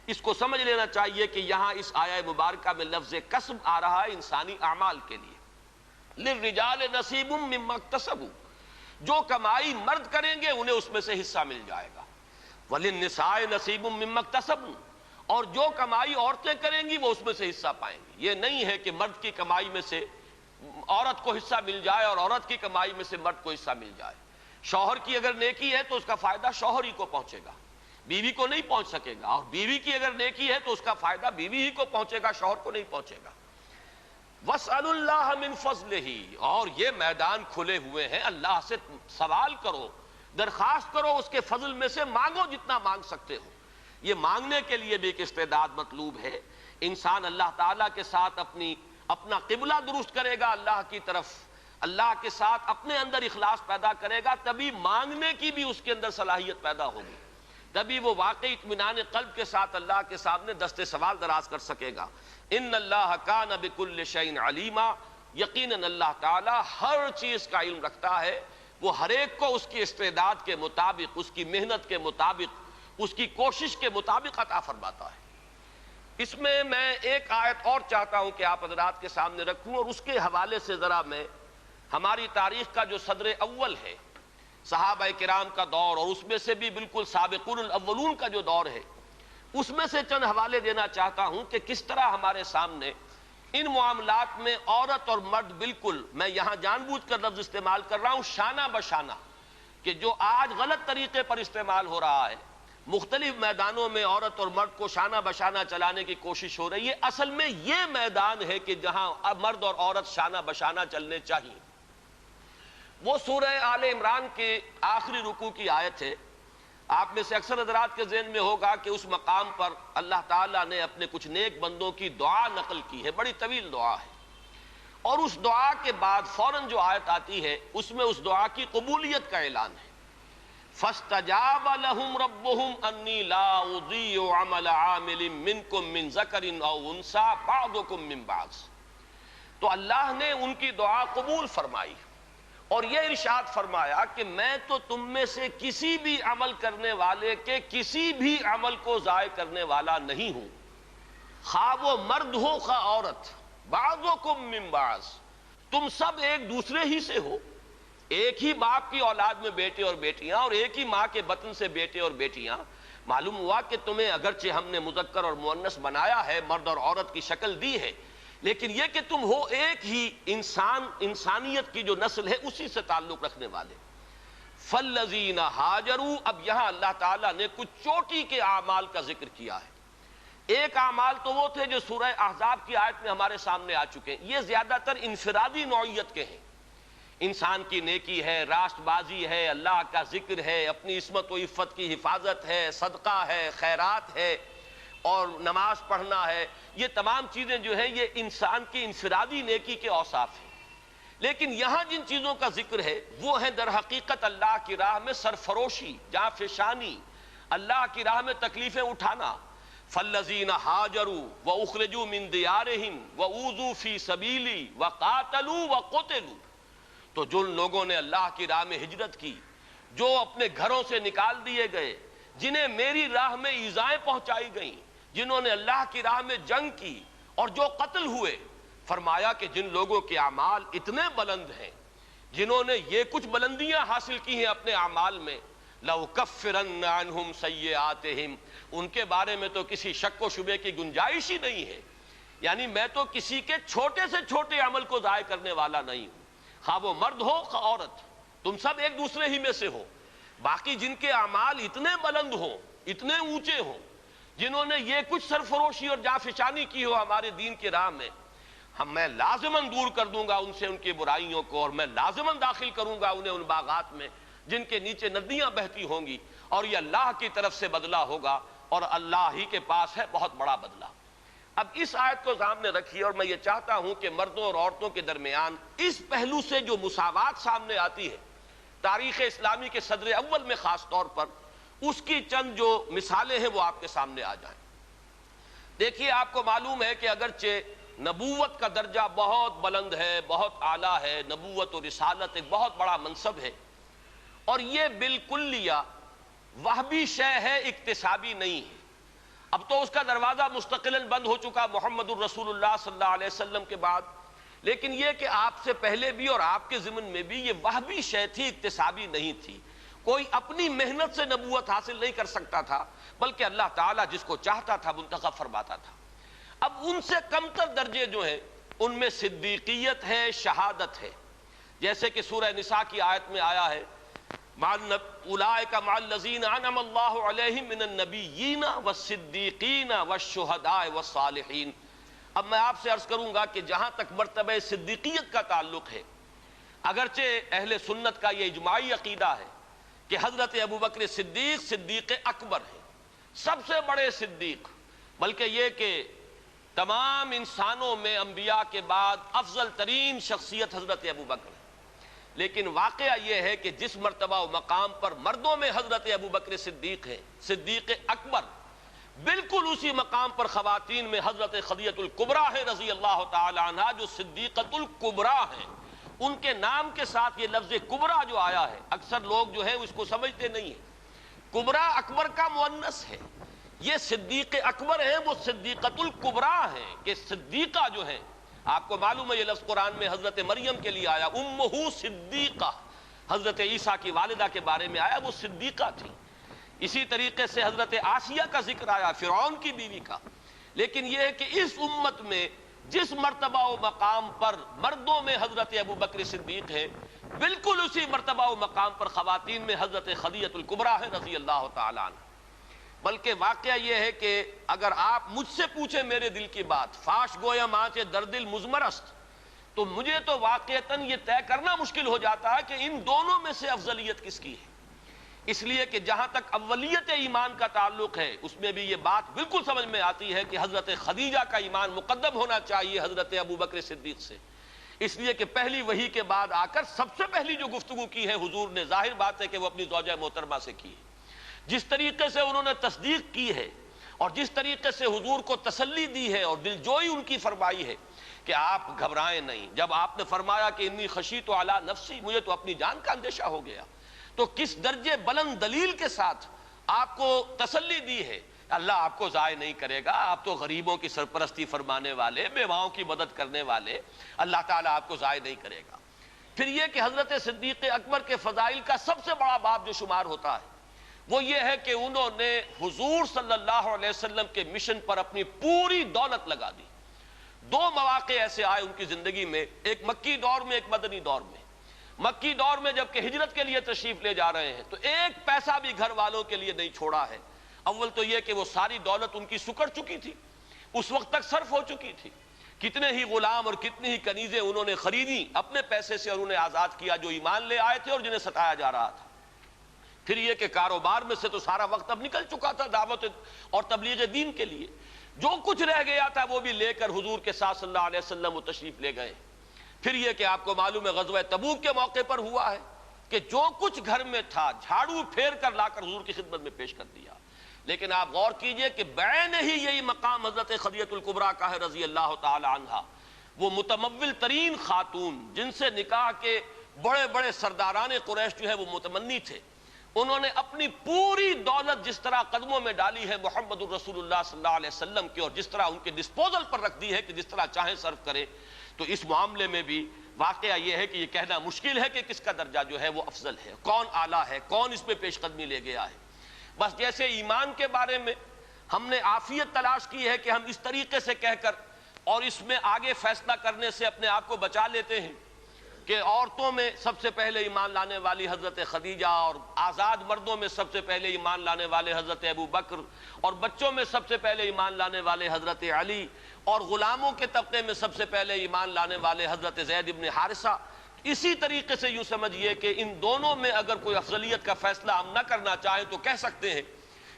اس کو سمجھ لینا چاہیے کہ یہاں اس آیہ مبارکہ میں لفظ کسب آ رہا ہے انسانی اعمال کے لیے۔ للرجال نصیب مما اکتسبوا، جو کمائی مرد کریں گے انہیں اس میں سے حصہ مل جائے گا۔ وللنساء نصیب مما اکتسبن، اور جو کمائی عورتیں کریں گی وہ اس میں سے حصہ پائیں گی۔ یہ نہیں ہے کہ مرد کی کمائی میں سے عورت کو حصہ مل جائے اور عورت کی کمائی میں سے مرد کو حصہ مل جائے۔ شوہر کی اگر نیکی ہے تو اس کا فائدہ شوہر ہی کو پہنچے گا، بیوی کو نہیں پہنچ سکے گا، اور بیوی کی اگر نیکی ہے تو اس کا فائدہ بیوی ہی کو پہنچے گا، شوہر کو نہیں پہنچے گا۔ وَاسْأَلُوا اللَّهَ مِن فَضْلِهِ، اور یہ میدان کھلے ہوئے ہیں، اللہ سے سوال کرو، درخواست کرو، اس کے فضل میں سے مانگو جتنا مانگ سکتے ہو۔ یہ مانگنے کے لیے بھی ایک استعداد مطلوب ہے۔ انسان اللہ تعالیٰ کے ساتھ اپنا قبلہ درست کرے گا، اللہ کی طرف، اللہ کے ساتھ اپنے اندر اخلاص پیدا کرے گا، تبھی مانگنے کی بھی اس کے اندر صلاحیت پیدا ہوگی، تبھی وہ واقعی اطمینان قلب کے ساتھ اللہ کے سامنے دست سوال دراز کر سکے گا۔ ان اللہ کان بکل شیء علیما، یقیناً اللہ تعالیٰ ہر چیز کا علم رکھتا ہے، وہ ہر ایک کو اس کی استعداد کے مطابق، اس کی محنت کے مطابق، اس کی کوشش کے مطابق عطا فرماتا ہے۔ اس میں ایک آیت اور چاہتا ہوں کہ آپ حضرات کے سامنے رکھوں، اور اس کے حوالے سے ذرا میں ہماری تاریخ کا جو صدر اول ہے، صحابہ کرام کا دور، اور اس میں سے بھی بالکل سابقون الاولون کا جو دور ہے، اس میں سے چند حوالے دینا چاہتا ہوں کہ کس طرح ہمارے سامنے ان معاملات میں عورت اور مرد بالکل، میں یہاں جان بوجھ کر لفظ استعمال کر رہا ہوں شانہ بشانہ، کہ جو آج غلط طریقے پر استعمال ہو رہا ہے، مختلف میدانوں میں عورت اور مرد کو شانہ بشانہ چلانے کی کوشش ہو رہی ہے، اصل میں یہ میدان ہے کہ جہاں مرد اور عورت شانہ بشانہ چلنے چاہیے۔ وہ سورہ آل عمران کے آخری رکوع کی آیت ہے۔ آپ میں سے اکثر حضرات کے ذہن میں ہوگا کہ اس مقام پر اللہ تعالیٰ نے اپنے کچھ نیک بندوں کی دعا نقل کی ہے، بڑی طویل دعا ہے، اور اس دعا کے بعد فوراً جو آیت آتی ہے اس میں اس دعا کی قبولیت کا اعلان ہے۔ فَاسْتَجَابَ لَهُمْ رَبُّهُمْ أَنِّي لَا أُضِيعُ عَمَلَ عَامِلٍ مِّنكُم مِّن ذَكَرٍ أَوْ أُنثَىٰ بَعْضُكُم مِّن بَعْضٍ، تو اللہ نے ان کی دعا قبول فرمائی اور یہ ارشاد فرمایا کہ میں تو تم میں سے کسی بھی عمل کرنے والے کے کسی بھی عمل کو ضائع کرنے والا نہیں ہوں، خواہ وہ مرد ہو خواہ عورت، بعضکم من بعض، تم سب ایک دوسرے ہی سے ہو، ایک ہی باپ کی اولاد میں بیٹے اور بیٹیاں، اور ایک ہی ماں کے بطن سے بیٹے اور بیٹیاں۔ معلوم ہوا کہ تمہیں اگرچہ ہم نے مذکر اور مؤنث بنایا ہے، مرد اور عورت کی شکل دی ہے، لیکن یہ کہ تم ہو ایک ہی انسانیت کی جو نسل ہے اسی سے تعلق رکھنے والے۔ فالذین ہاجروا، اب یہاں اللہ تعالیٰ نے کچھ چوٹی کے اعمال کا ذکر کیا ہے۔ ایک اعمال تو وہ تھے جو سورہ احزاب کی آیت میں ہمارے سامنے آ چکے ہیں، یہ زیادہ تر انفرادی نوعیت کے ہیں، انسان کی نیکی ہے، راست بازی ہے، اللہ کا ذکر ہے، اپنی عصمت و عفت کی حفاظت ہے، صدقہ ہے، خیرات ہے، اور نماز پڑھنا ہے۔ یہ تمام چیزیں جو ہیں یہ انسان کی انفرادی نیکی کے اوصاف ہیں، لیکن یہاں جن چیزوں کا ذکر ہے وہ ہیں در حقیقت اللہ کی راہ میں سرفروشی، جانفشانی، اللہ کی راہ میں تکلیفیں اٹھانا۔ فالذین ہاجروا واخرجوا من دیارہم واوذوا فی سبیلی وقاتلوا وقتلوا، تو جن لوگوں نے اللہ کی راہ میں ہجرت کی، جو اپنے گھروں سے نکال دیے گئے، جنہیں میری راہ میں ایذائیں پہنچائی گئیں، جنہوں نے اللہ کی راہ میں جنگ کی، اور جو قتل ہوئے، فرمایا کہ جن لوگوں کے اعمال اتنے بلند ہیں، جنہوں نے یہ کچھ بلندیاں حاصل کی ہیں اپنے اعمال میں، لَأُكَفِّرَنَّ عَنْهُمْ سَيِّئَاتِهِمْ، ان کے بارے میں تو کسی شک و شبے کی گنجائش ہی نہیں ہے، یعنی میں تو کسی کے چھوٹے سے چھوٹے عمل کو ضائع کرنے والا نہیں ہوں، خواہ وہ مرد ہو خواہ عورت، تم سب ایک دوسرے ہی میں سے ہو۔ باقی جن کے اعمال اتنے بلند ہوں، اتنے اونچے ہوں، جنہوں نے یہ کچھ سرفروشی اور جانفشانی کی ہو ہمارے دین کی راہ میں، میں لازماً دور کر دوں گا ان سے ان کی برائیوں کو، اور میں لازماً داخل کروں گا انہیں ان باغات میں جن کے نیچے ندیاں بہتی ہوں گی، اور یہ اللہ کی طرف سے بدلہ ہوگا، اور اللہ ہی کے پاس ہے بہت بڑا بدلہ۔ اب اس آیت کو سامنے رکھیے، اور میں یہ چاہتا ہوں کہ مردوں اور عورتوں کے درمیان اس پہلو سے جو مساوات سامنے آتی ہے تاریخ اسلامی کے صدر اول میں خاص طور پر، اس کی چند جو مثالیں ہیں وہ آپ کے سامنے آ جائیں۔ دیکھیے، آپ کو معلوم ہے کہ اگرچہ نبوت کا درجہ بہت بلند ہے، بہت اعلیٰ ہے، نبوت و رسالت ایک بہت بڑا منصب ہے، اور یہ بالکلیہ وہبی شے ہے، اکتسابی نہیں ہے۔ اب تو اس کا دروازہ مستقلاً بند ہو چکا محمد الرسول اللہ صلی اللہ علیہ وسلم کے بعد، لیکن یہ کہ آپ سے پہلے بھی اور آپ کے ضمن میں بھی یہ وہبی شے تھی، اکتسابی نہیں تھی۔ کوئی اپنی محنت سے نبوت حاصل نہیں کر سکتا تھا، بلکہ اللہ تعالیٰ جس کو چاہتا تھا منتخب فرماتا تھا۔ اب ان سے کمتر درجے جو ہیں ان میں صدیقیت ہے، شہادت ہے، جیسے کہ سورہ نساء کی آیت میں آیا ہے اولئک مع الذین انعم اللہ علیہم من النبیین والصدیقین والشہداء والصالحین۔ اب میں آپ سے عرض کروں گا کہ جہاں تک مرتبہ صدیقیت کا تعلق ہے، اگرچہ اہل سنت کا یہ اجماعی عقیدہ ہے کہ حضرت ابوبکر صدیق صدیق اکبر ہیں، سب سے بڑے صدیق، بلکہ یہ کہ تمام انسانوں میں انبیاء کے بعد افضل ترین شخصیت حضرت ابوبکر ہے، لیکن واقعہ یہ ہے کہ جس مرتبہ و مقام پر مردوں میں حضرت ابوبکر صدیق ہے، صدیق اکبر، بالکل اسی مقام پر خواتین میں حضرت خدیجہ الکبریٰ ہے رضی اللہ تعالی عنہا، جو صدیقۃ الکبریٰ ہیں۔ ان کے نام کے ساتھ یہ لفظ کبریٰ جو آیا ہے، اکثر لوگ جو ہے اس کو سمجھتے نہیں ہیں، کبریٰ اکبر کا مؤنث ہے، یہ صدیق اکبر ہیں، وہ صدیقۃ الکبریٰ ہیں، کہ صدیقہ جو ہیں، آپ کو معلوم ہے یہ لفظ قرآن میں حضرت مریم کے لیے آیا، امہ صدیقہ، حضرت عیسیٰ کی والدہ کے بارے میں آیا، وہ صدیقہ تھی۔ اسی طریقے سے حضرت آسیہ کا ذکر آیا، فرعون کی بیوی کا۔ لیکن یہ ہے کہ اس امت میں جس مرتبہ و مقام پر مردوں میں حضرت ابوبکر صدیق ہے، بالکل اسی مرتبہ و مقام پر خواتین میں حضرت خدیجہ الکبریٰ ہے رضی اللہ تعالی عنہ۔ بلکہ واقعہ یہ ہے کہ اگر آپ مجھ سے پوچھیں میرے دل کی بات، فاش گویم آنچ درد المضمر است، تو مجھے تو واقعتاً یہ طے کرنا مشکل ہو جاتا ہے کہ ان دونوں میں سے افضلیت کس کی ہے۔ اس لیے کہ جہاں تک اولیت ایمان کا تعلق ہے، اس میں بھی یہ بات بالکل سمجھ میں آتی ہے کہ حضرت خدیجہ کا ایمان مقدم ہونا چاہیے حضرت ابوبکر صدیق سے، اس لیے کہ پہلی وحی کے بعد آ کر سب سے پہلی جو گفتگو کی ہے حضور نے، ظاہر بات ہے کہ وہ اپنی زوجہ محترمہ سے کی ہے۔ جس طریقے سے انہوں نے تصدیق کی ہے اور جس طریقے سے حضور کو تسلی دی ہے اور دلجوئی ان کی فرمائی ہے کہ آپ گھبرائیں نہیں، جب آپ نے فرمایا کہ انی خشیت علی نفسی، مجھے تو اپنی جان کا اندیشہ ہو گیا، تو کس درجے بلند دلیل کے ساتھ آپ کو تسلی دی ہے۔ اللہ آپ کو ضائع نہیں کرے گا، آپ تو غریبوں کی سرپرستی فرمانے والے، بیواؤں کی مدد کرنے والے، اللہ تعالیٰ آپ کو ضائع نہیں کرے گا۔ پھر یہ کہ حضرت صدیق اکبر کے فضائل کا سب سے بڑا باب جو شمار ہوتا ہے وہ یہ ہے کہ انہوں نے حضور صلی اللہ علیہ وسلم کے مشن پر اپنی پوری دولت لگا دی۔ دو مواقع ایسے آئے ان کی زندگی میں، ایک مکی دور میں، ایک مدنی دور میں۔ مکی دور میں جب کہ ہجرت کے لیے تشریف لے جا رہے ہیں تو ایک پیسہ بھی گھر والوں کے لیے نہیں چھوڑا ہے۔ اول تو یہ کہ وہ ساری دولت ان کی سکڑ چکی تھی، اس وقت تک صرف ہو چکی تھی، کتنے ہی غلام اور کتنی ہی کنیزیں انہوں نے خریدی اپنے پیسے سے اور انہیں آزاد کیا جو ایمان لے آئے تھے اور جنہیں ستایا جا رہا تھا۔ پھر یہ کہ کاروبار میں سے تو سارا وقت اب نکل چکا تھا دعوت اور تبلیغ دین کے لیے، جو کچھ رہ گیا تھا وہ بھی لے کر حضور کے ساتھ صلی اللہ علیہ وسلم وہ تشریف لے گئے۔ پھر یہ کہ آپ کو معلوم ہے غزوہ تبوک کے موقع پر ہوا ہے کہ جو کچھ گھر میں تھا جھاڑو پھیر کر لا کر حضور کی خدمت میں پیش کر دیا۔ لیکن آپ غور کیجئے کہ بعین ہی یہی مقام حضرت خدیجہ الکبریٰ کا ہے رضی اللہ تعالی عنہا، وہ متمول ترین خاتون جن سے نکاح کے بڑے بڑے سرداران قریش جو ہے وہ متمنی تھے، انہوں نے اپنی پوری دولت جس طرح قدموں میں ڈالی ہے محمد الرسول اللہ صلی اللہ علیہ وسلم کی، اور جس طرح ان کے ڈسپوزل پر رکھ دی ہے کہ جس طرح چاہیں صرف کرے، تو اس معاملے میں بھی واقعہ یہ ہے کہ یہ کہنا مشکل ہے کہ کس کا درجہ جو ہے وہ افضل ہے، کون اعلیٰ ہے، کون اس میں پیش قدمی لے گیا ہے۔ بس جیسے ایمان کے بارے میں ہم نے عافیت تلاش کی ہے کہ ہم اس طریقے سے کہہ کر اور اس میں آگے فیصلہ کرنے سے اپنے آپ کو بچا لیتے ہیں کہ عورتوں میں سب سے پہلے ایمان لانے والی حضرت خدیجہ، اور آزاد مردوں میں سب سے پہلے ایمان لانے والے حضرت ابوبکر، اور بچوں میں سب سے پہلے ایمان لانے والے حضرت علی، اور غلاموں کے طبقے میں سب سے پہلے ایمان لانے والے حضرت زید بن حارثہ۔ اسی طریقے سے یوں سمجھیے کہ ان دونوں میں اگر کوئی افضلیت کا فیصلہ ہم نہ کرنا چاہیں تو کہہ سکتے ہیں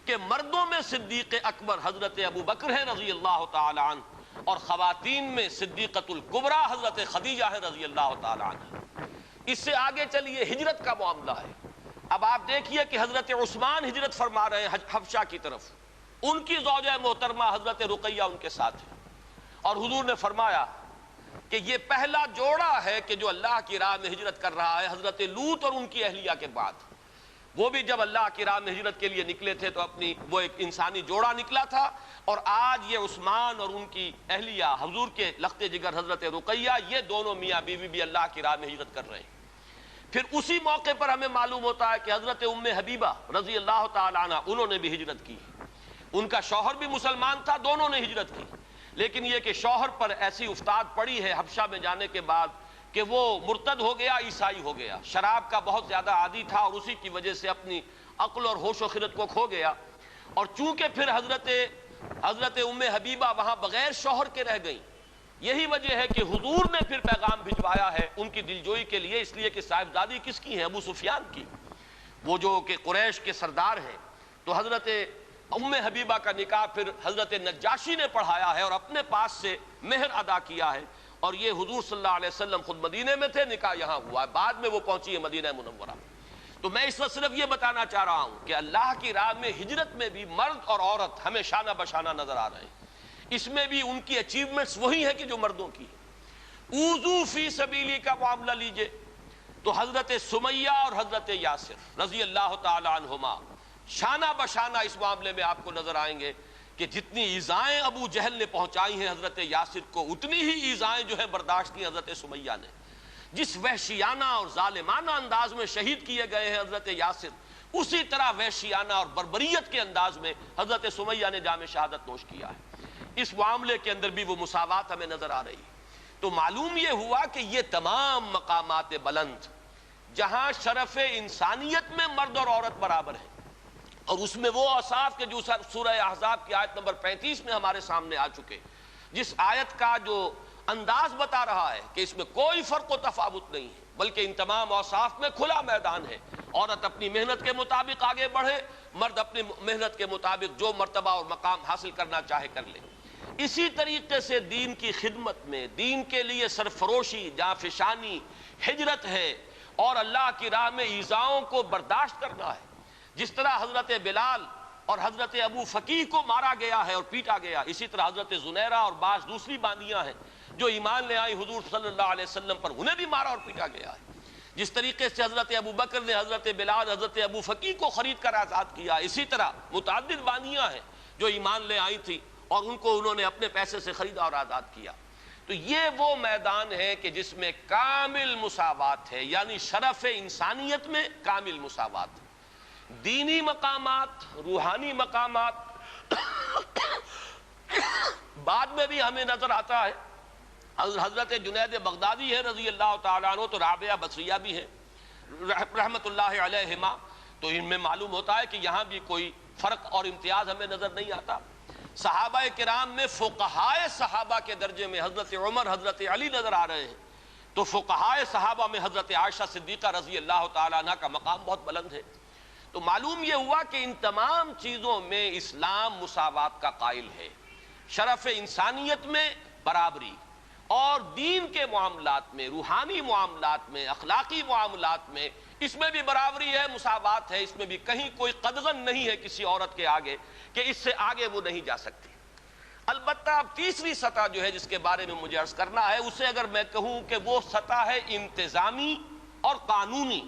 کہ مردوں میں صدیق اکبر حضرت ابو بکر ہے رضی اللہ تعالی عنہ، اور خواتین میں صدیقۃ الکبریٰ حضرت خدیجہ ہے رضی اللہ تعالی عنہ۔ اس سے آگے چلیے، ہجرت کا معاملہ ہے۔ اب آپ دیکھیے کہ حضرت عثمان ہجرت فرما رہے ہیں حبشہ کی طرف، ان کی زوجہ محترمہ حضرت رقیہ ان کے ساتھ ہے، اور حضور نے فرمایا کہ یہ پہلا جوڑا ہے کہ جو اللہ کی راہ میں ہجرت کر رہا ہے، حضرت لوط اور ان کی اہلیہ کے بعد۔ وہ بھی جب اللہ کی راہ میں ہجرت کے لیے نکلے تھے تو اپنی وہ ایک انسانی جوڑا نکلا تھا، اور آج یہ عثمان اور ان کی اہلیہ حضور کے لخت جگر حضرت رقیہ، یہ دونوں میاں بیوی بھی اللہ کی راہ میں ہجرت کر رہے ہیں۔ پھر اسی موقع پر ہمیں معلوم ہوتا ہے کہ حضرت ام حبیبہ رضی اللہ تعالی عنہ انہوں نے بھی ہجرت کی، ان کا شوہر بھی مسلمان تھا، دونوں نے ہجرت کی، لیکن یہ کہ شوہر پر ایسی افتاد پڑی ہے حبشہ میں جانے کے بعد کہ وہ مرتد ہو گیا، عیسائی ہو گیا، شراب کا بہت زیادہ عادی تھا اور اسی کی وجہ سے اپنی عقل اور ہوش و خرد کو کھو گیا، اور چونکہ پھر حضرت ام حبیبہ وہاں بغیر شوہر کے رہ گئیں، یہی وجہ ہے کہ حضور نے پھر پیغام بھجوایا ہے ان کی دلجوئی کے لیے، اس لیے کہ صاحبزادی کس کی ہے؟ ابو سفیان کی، وہ جو کہ قریش کے سردار ہیں۔ تو حضرت ام حبیبہ کا نکاح پھر حضرت نجاشی نے پڑھایا ہے اور اپنے پاس سے مہر ادا کیا ہے، اور یہ حضور صلی اللہ علیہ وسلم خود مدینے میں تھے، نکاح یہاں ہوا ہے، بعد میں وہ پہنچی ہے مدینہ منورہ۔ تو میں اس وقت صرف یہ بتانا چاہ رہا ہوں کہ اللہ کی راہ میں ہجرت میں بھی مرد اور عورت ہمیں شانہ بشانہ نظر آ رہے ہیں، اس میں بھی ان کی اچیومنٹس وہی ہیں کہ جو مردوں کی۔ اوذو فی سبیلی کا معاملہ لیجئے تو حضرت سمیہ اور حضرت یاسر رضی اللہ تعالی عنہما شانہ بشانہ اس معاملے میں آپ کو نظر آئیں گے کہ جتنی ایذائیں ابو جہل نے پہنچائی ہیں حضرت یاسر کو، اتنی ہی ایذائیں جو ہے برداشت کی حضرت سمیہ نے۔ جس وحشیانہ اور ظالمانہ انداز میں شہید کیے گئے ہیں حضرت یاسر، اسی طرح وحشیانہ اور بربریت کے انداز میں حضرت سمیہ نے جام شہادت نوش کیا ہے۔ اس معاملے کے اندر بھی وہ مساوات ہمیں نظر آ رہی ہے۔ تو معلوم یہ ہوا کہ یہ تمام مقامات بلند جہاں شرف انسانیت میں مرد اور عورت برابر ہیں، اور اس میں وہ اوصاف کے جو سورہ احزاب کی آیت نمبر 35 میں ہمارے سامنے آ چکے، جس آیت کا جو انداز بتا رہا ہے کہ اس میں کوئی فرق و تفاوت نہیں ہے، بلکہ ان تمام اوصاف میں کھلا میدان ہے۔ عورت اپنی محنت کے مطابق آگے بڑھے، مرد اپنی محنت کے مطابق جو مرتبہ اور مقام حاصل کرنا چاہے کر لے۔ اسی طریقے سے دین کی خدمت میں، دین کے لیے سرفروشی، جانفشانی، ہجرت ہے، اور اللہ کی راہ میں ایذاؤں کو برداشت کرنا ہے۔ جس طرح حضرت بلال اور حضرت ابو فقیہ کو مارا گیا ہے اور پیٹا گیا، اسی طرح حضرت زنیرہ اور بعض دوسری باندیاں ہیں جو ایمان لے آئی حضور صلی اللہ علیہ وسلم پر، انہیں بھی مارا اور پیٹا گیا ہے۔ جس طریقے سے حضرت ابو بکر نے حضرت بلال، حضرت ابو فقیہ کو خرید کر آزاد کیا، اسی طرح متعدد باندیاں ہیں جو ایمان لے آئی تھی اور ان کو انہوں نے اپنے پیسے سے خریدا اور آزاد کیا۔ تو یہ وہ میدان ہے کہ جس میں کامل مساوات ہے، یعنی شرف انسانیت میں کامل مساوات ہے۔ دینی مقامات، روحانی مقامات بعد میں بھی ہمیں نظر آتا ہے۔ حضرت جنید بغدادی ہے رضی اللہ تعالیٰ عنہ، تو رابعہ بصریہ بھی ہے رحمت اللہ علیہما، تو ان میں معلوم ہوتا ہے کہ یہاں بھی کوئی فرق اور امتیاز ہمیں نظر نہیں آتا۔ صحابہ کرام میں فقہائے صحابہ کے درجے میں حضرت عمر، حضرت علی نظر آ رہے ہیں، تو فقہائے صحابہ میں حضرت عائشہ صدیقہ رضی اللہ تعالیٰ عنہ کا مقام بہت بلند ہے۔ تو معلوم یہ ہوا کہ ان تمام چیزوں میں اسلام مساوات کا قائل ہے، شرف انسانیت میں برابری، اور دین کے معاملات میں، روحانی معاملات میں، اخلاقی معاملات میں، اس میں بھی برابری ہے، مساوات ہے، اس میں بھی کہیں کوئی قدغن نہیں ہے کسی عورت کے آگے کہ اس سے آگے وہ نہیں جا سکتی۔ البتہ اب تیسری سطح جو ہے جس کے بارے میں مجھے عرض کرنا ہے، اسے اگر میں کہوں کہ وہ سطح ہے انتظامی اور قانونی،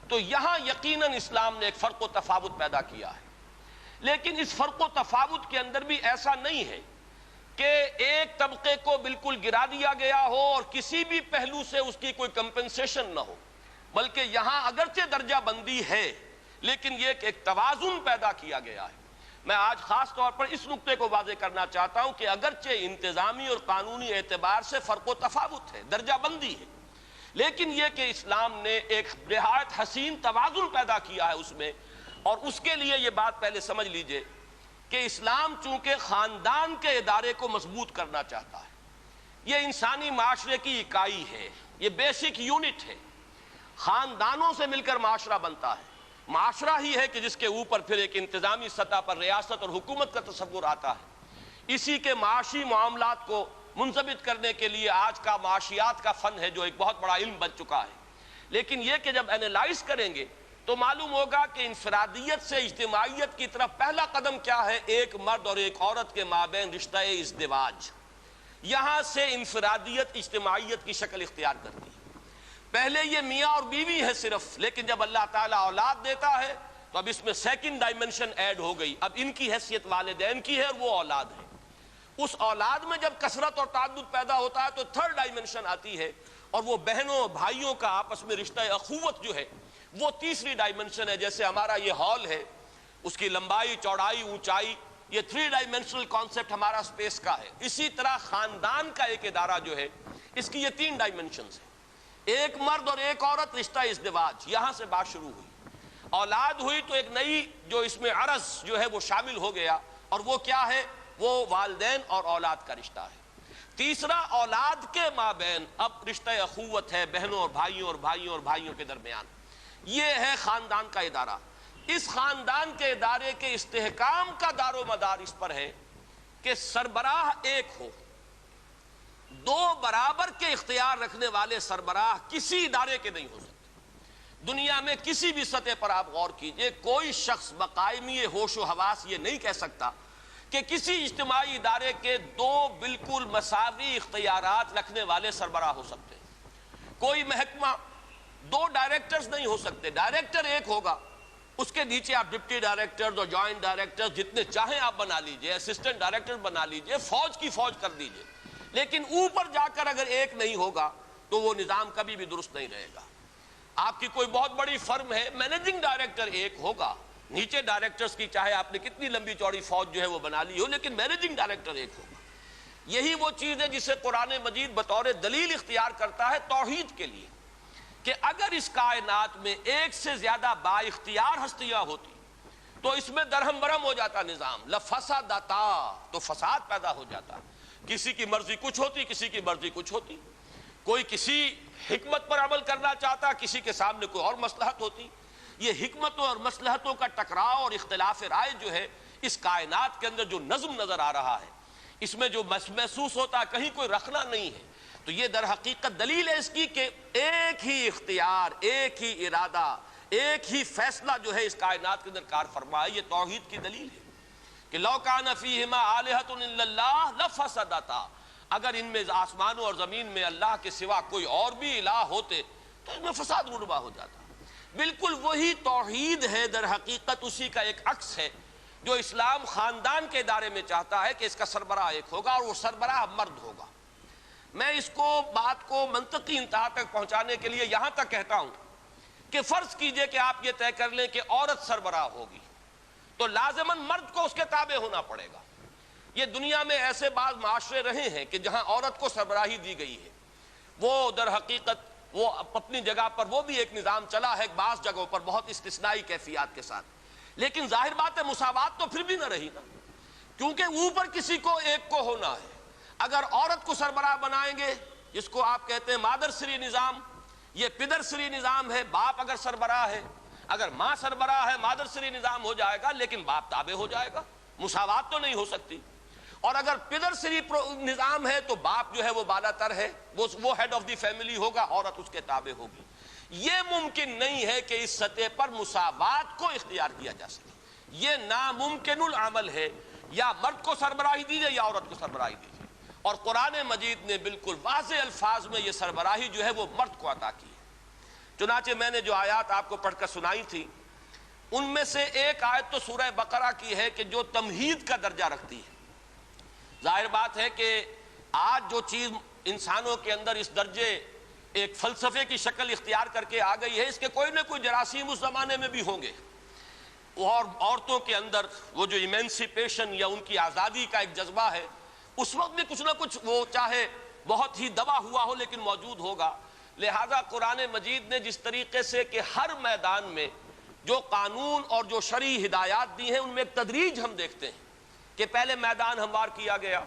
تو یہاں یقیناً اسلام نے ایک فرق و تفاوت پیدا کیا ہے، لیکن اس فرق و تفاوت کے اندر بھی ایسا نہیں ہے کہ ایک طبقے کو بالکل گرا دیا گیا ہو اور کسی بھی پہلو سے اس کی کوئی کمپنسیشن نہ ہو، بلکہ یہاں اگرچہ درجہ بندی ہے لیکن یہ ایک توازن پیدا کیا گیا ہے۔ میں آج خاص طور پر اس نقطے کو واضح کرنا چاہتا ہوں کہ اگرچہ انتظامی اور قانونی اعتبار سے فرق و تفاوت ہے، درجہ بندی ہے، لیکن یہ کہ اسلام نے ایک نہایت حسین توازن پیدا کیا ہے اس میں، اور اس کے لیے یہ بات پہلے سمجھ لیجئے کہ اسلام چونکہ خاندان کے ادارے کو مضبوط کرنا چاہتا ہے، یہ انسانی معاشرے کی اکائی ہے، یہ بیسک یونٹ ہے، خاندانوں سے مل کر معاشرہ بنتا ہے، معاشرہ ہی ہے کہ جس کے اوپر پھر ایک انتظامی سطح پر ریاست اور حکومت کا تصور آتا ہے۔ اسی کے معاشی معاملات کو منضبط کرنے کے لیے آج کا معاشیات کا فن ہے جو ایک بہت بڑا علم بن چکا ہے۔ لیکن یہ کہ جب اینالائز کریں گے تو معلوم ہوگا کہ انفرادیت سے اجتماعیت کی طرف پہلا قدم کیا ہے؟ ایک مرد اور ایک عورت کے مابین رشتہ ازدواج۔ یہاں سے انفرادیت اجتماعیت کی شکل اختیار کرتی ہے۔ پہلے یہ میاں اور بیوی ہے صرف، لیکن جب اللہ تعالیٰ اولاد دیتا ہے تو اب اس میں سیکنڈ ڈائمنشن ایڈ ہو گئی۔ اب ان کی حیثیت والدین کی ہے اور وہ اولاد ہے۔ اس اولاد میں جب کثرت اور تعدد پیدا ہوتا ہے تو تھرڈ ڈائمنشن آتی ہے، اور وہ بہنوں بھائیوں کا آپس میں رشتہ اخوت جو ہے وہ تیسری ڈائمنشن ہے۔ جیسے ہمارا یہ ہال ہے، اس کی لمبائی چوڑائی اونچائی، یہ 3 ڈائمنشنل کانسیپٹ ہمارا سپیس کا ہے۔ اسی طرح خاندان کا ایک ادارہ جو ہے اس کی یہ 3 ڈائمنشنز ہیں۔ ایک مرد اور ایک عورت، رشتہ ازدواج، یہاں سے بات شروع ہوئی۔ اولاد ہوئی تو ایک نئی جو اس میں عرض جو ہے وہ شامل ہو گیا، اور وہ کیا ہے؟ وہ والدین اور اولاد کا رشتہ ہے۔ تیسرا، اولاد کے مابین اب رشتہ اخوت ہے، بہنوں اور بھائیوں کے درمیان۔ یہ ہے خاندان کا ادارہ۔ اس خاندان کے ادارے کے استحکام کا دار و مدار اس پر ہے کہ سربراہ ایک ہو۔ 2 برابر کے اختیار رکھنے والے سربراہ کسی ادارے کے نہیں ہو سکتے۔ دنیا میں کسی بھی سطح پر آپ غور کیجئے، کوئی شخص بقائمی ہوش و حواس یہ نہیں کہہ سکتا کہ کسی اجتماعی ادارے کے 2 بالکل مساوی اختیارات رکھنے والے سربراہ ہو سکتے ہیں۔ کوئی محکمہ 2 ڈائریکٹرز نہیں ہو سکتے، ڈائریکٹر ایک ہوگا، اس کے نیچے آپ ڈپٹی ڈائریکٹرز اور جوائنٹ ڈائریکٹرز جتنے چاہیں آپ بنا لیجئے، اسسٹنٹ ڈائریکٹر بنا لیجئے، فوج کی فوج کر دیجئے، لیکن اوپر جا کر اگر ایک نہیں ہوگا تو وہ نظام کبھی بھی درست نہیں رہے گا۔ آپ کی کوئی بہت بڑی فرم ہے، مینیجنگ ڈائریکٹر ایک ہوگا، نیچے ڈائریکٹرز کی چاہے آپ نے کتنی لمبی چوڑی فوج جو ہے وہ بنا لی ہو، لیکن مینیجنگ ڈائریکٹر ایک ہوگا۔ یہی وہ چیز ہے جسے قرآن مجید بطور دلیل اختیار کرتا ہے توحید کے لیے، کہ اگر اس کائنات میں ایک سے زیادہ با اختیار ہستیاں ہوتی تو اس میں درہم برہم ہو جاتا نظام، لفسدتا، تو فساد پیدا ہو جاتا۔ کسی کی مرضی کچھ ہوتی، کسی کی مرضی کچھ ہوتی، کوئی کسی حکمت پر عمل کرنا چاہتا، کسی کے سامنے کوئی اور مصلحت ہوتی۔ یہ حکمتوں اور مصلحتوں کا ٹکراؤ اور اختلاف رائے جو ہے اس کائنات کے اندر جو نظم نظر آ رہا ہے، اس میں جو محسوس ہوتا ہے کہیں کوئی رکھنا نہیں ہے، تو یہ در حقیقت دلیل ہے اس کی کہ ایک ہی اختیار، ایک ہی ارادہ، ایک ہی فیصلہ جو ہے اس کائنات کے اندر کار فرما ہے۔ یہ توحید کی دلیل ہے کہ لو کان فیہما آلہۃ الا اللہ لفسدتا، اگر ان میں آسمانوں اور زمین میں اللہ کے سوا کوئی اور بھی الہ ہوتے تو اس میں فساد رونما ہو جاتا۔ بالکل وہی توحید ہے، در حقیقت اسی کا ایک عکس ہے جو اسلام خاندان کے ادارے میں چاہتا ہے کہ اس کا سربراہ ایک ہوگا اور وہ سربراہ مرد ہوگا۔ میں اس کو بات کو منطقی انتہا تک پہنچانے کے لیے یہاں تک کہتا ہوں کہ فرض کیجئے کہ آپ یہ طے کر لیں کہ عورت سربراہ ہوگی تو لازماً مرد کو اس کے تابع ہونا پڑے گا۔ یہ دنیا میں ایسے بعض معاشرے رہے ہیں کہ جہاں عورت کو سربراہی دی گئی ہے، وہ در حقیقت وہ اپنی جگہ پر وہ بھی ایک نظام چلا ہے، بعض جگہوں پر بہت استثنائی کیفیات کے ساتھ، لیکن ظاہر بات ہے مساوات تو پھر بھی نہ رہی نا، کیونکہ اوپر کسی کو ایک کو ہونا ہے۔ اگر عورت کو سربراہ بنائیں گے، جس کو آپ کہتے ہیں مادر سری نظام، یہ پدر سری نظام ہے، باپ اگر سربراہ ہے، اگر ماں سربراہ ہے مادر سری نظام ہو جائے گا، لیکن باپ تابع ہو جائے گا، مساوات تو نہیں ہو سکتی۔ اور اگر پدر سری نظام ہے تو باپ جو ہے وہ بالا تر ہے، وہ ہیڈ آف دی فیملی ہوگا، عورت اس کے تابع ہوگی۔ یہ ممکن نہیں ہے کہ اس سطح پر مساوات کو اختیار کیا جا سکے، یہ ناممکن العمل ہے، یا مرد کو سربراہی دیجیے یا عورت کو سربراہی دیجیے۔ اور قرآن مجید نے بالکل واضح الفاظ میں یہ سربراہی جو ہے وہ مرد کو عطا کی ہے۔ چنانچہ میں نے جو آیات آپ کو پڑھ کر سنائی تھی ان میں سے ایک آیت تو سورہ بقرہ کی ہے کہ جو تمہید کا درجہ رکھتی ہے۔ ظاہر بات ہے کہ آج جو چیز انسانوں کے اندر اس درجے ایک فلسفے کی شکل اختیار کر کے آ گئی ہے، اس کے کوئی نہ کوئی جراثیم اس زمانے میں بھی ہوں گے، اور عورتوں کے اندر وہ جو ایمینسیپیشن یا ان کی آزادی کا ایک جذبہ ہے اس وقت بھی کچھ نہ کچھ وہ چاہے بہت ہی دبا ہوا ہو لیکن موجود ہوگا۔ لہذا قرآن مجید نے جس طریقے سے کہ ہر میدان میں جو قانون اور جو شرعی ہدایات دی ہیں ان میں ایک تدریج ہم دیکھتے ہیں کہ پہلے میدان ہموار کیا گیا،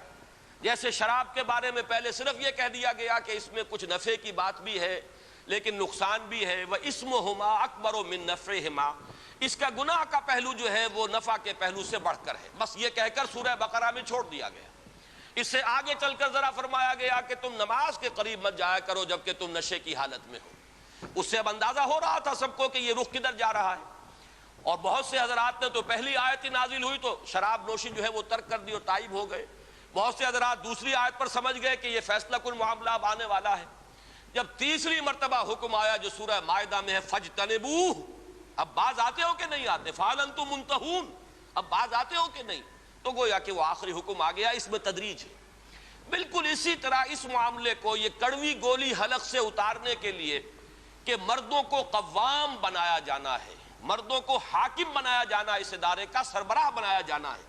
جیسے شراب کے بارے میں پہلے صرف یہ کہہ دیا گیا کہ اس میں کچھ نفع کی بات بھی ہے لیکن نقصان بھی ہے، وَإِسْمُهُمَا أَكْبَرُ مِن نَفْعِهِمَا، اس کا گناہ کا پہلو جو ہے وہ نفع کے پہلو سے بڑھ کر ہے. بس یہ کہہ کر سورہ بقرہ میں چھوڑ دیا گیا. اس سے آگے چل کر ذرا فرمایا گیا کہ تم نماز کے قریب مت جایا کرو جبکہ تم نشے کی حالت میں ہو. اس سے اب اندازہ ہو رہا تھا سب کو کہ یہ رخ کدھر جا رہا ہے. اور بہت سے حضرات نے تو پہلی آیت ہی نازل ہوئی تو شراب نوشی جو ہے وہ ترک کر دی اور تائب ہو گئے. بہت سے حضرات دوسری آیت پر سمجھ گئے کہ یہ فیصلہ کن معاملہ اب آنے والا ہے. جب تیسری مرتبہ حکم آیا جو سورہ مائدہ میں ہے فجتنبوہ، اب باز آتے ہو کہ نہیں آتے؟ فہل انتم منتہون، اب باز آتے ہو کہ نہیں؟ تو گویا کہ وہ آخری حکم آ گیا. اس میں تدریج ہے. بالکل اسی طرح اس معاملے کو یہ کڑوی گولی حلق سے اتارنے کے لیے کہ مردوں کو قوام بنایا جانا ہے، مردوں کو حاکم بنایا جانا، اس ادارے کا سربراہ بنایا جانا ہے،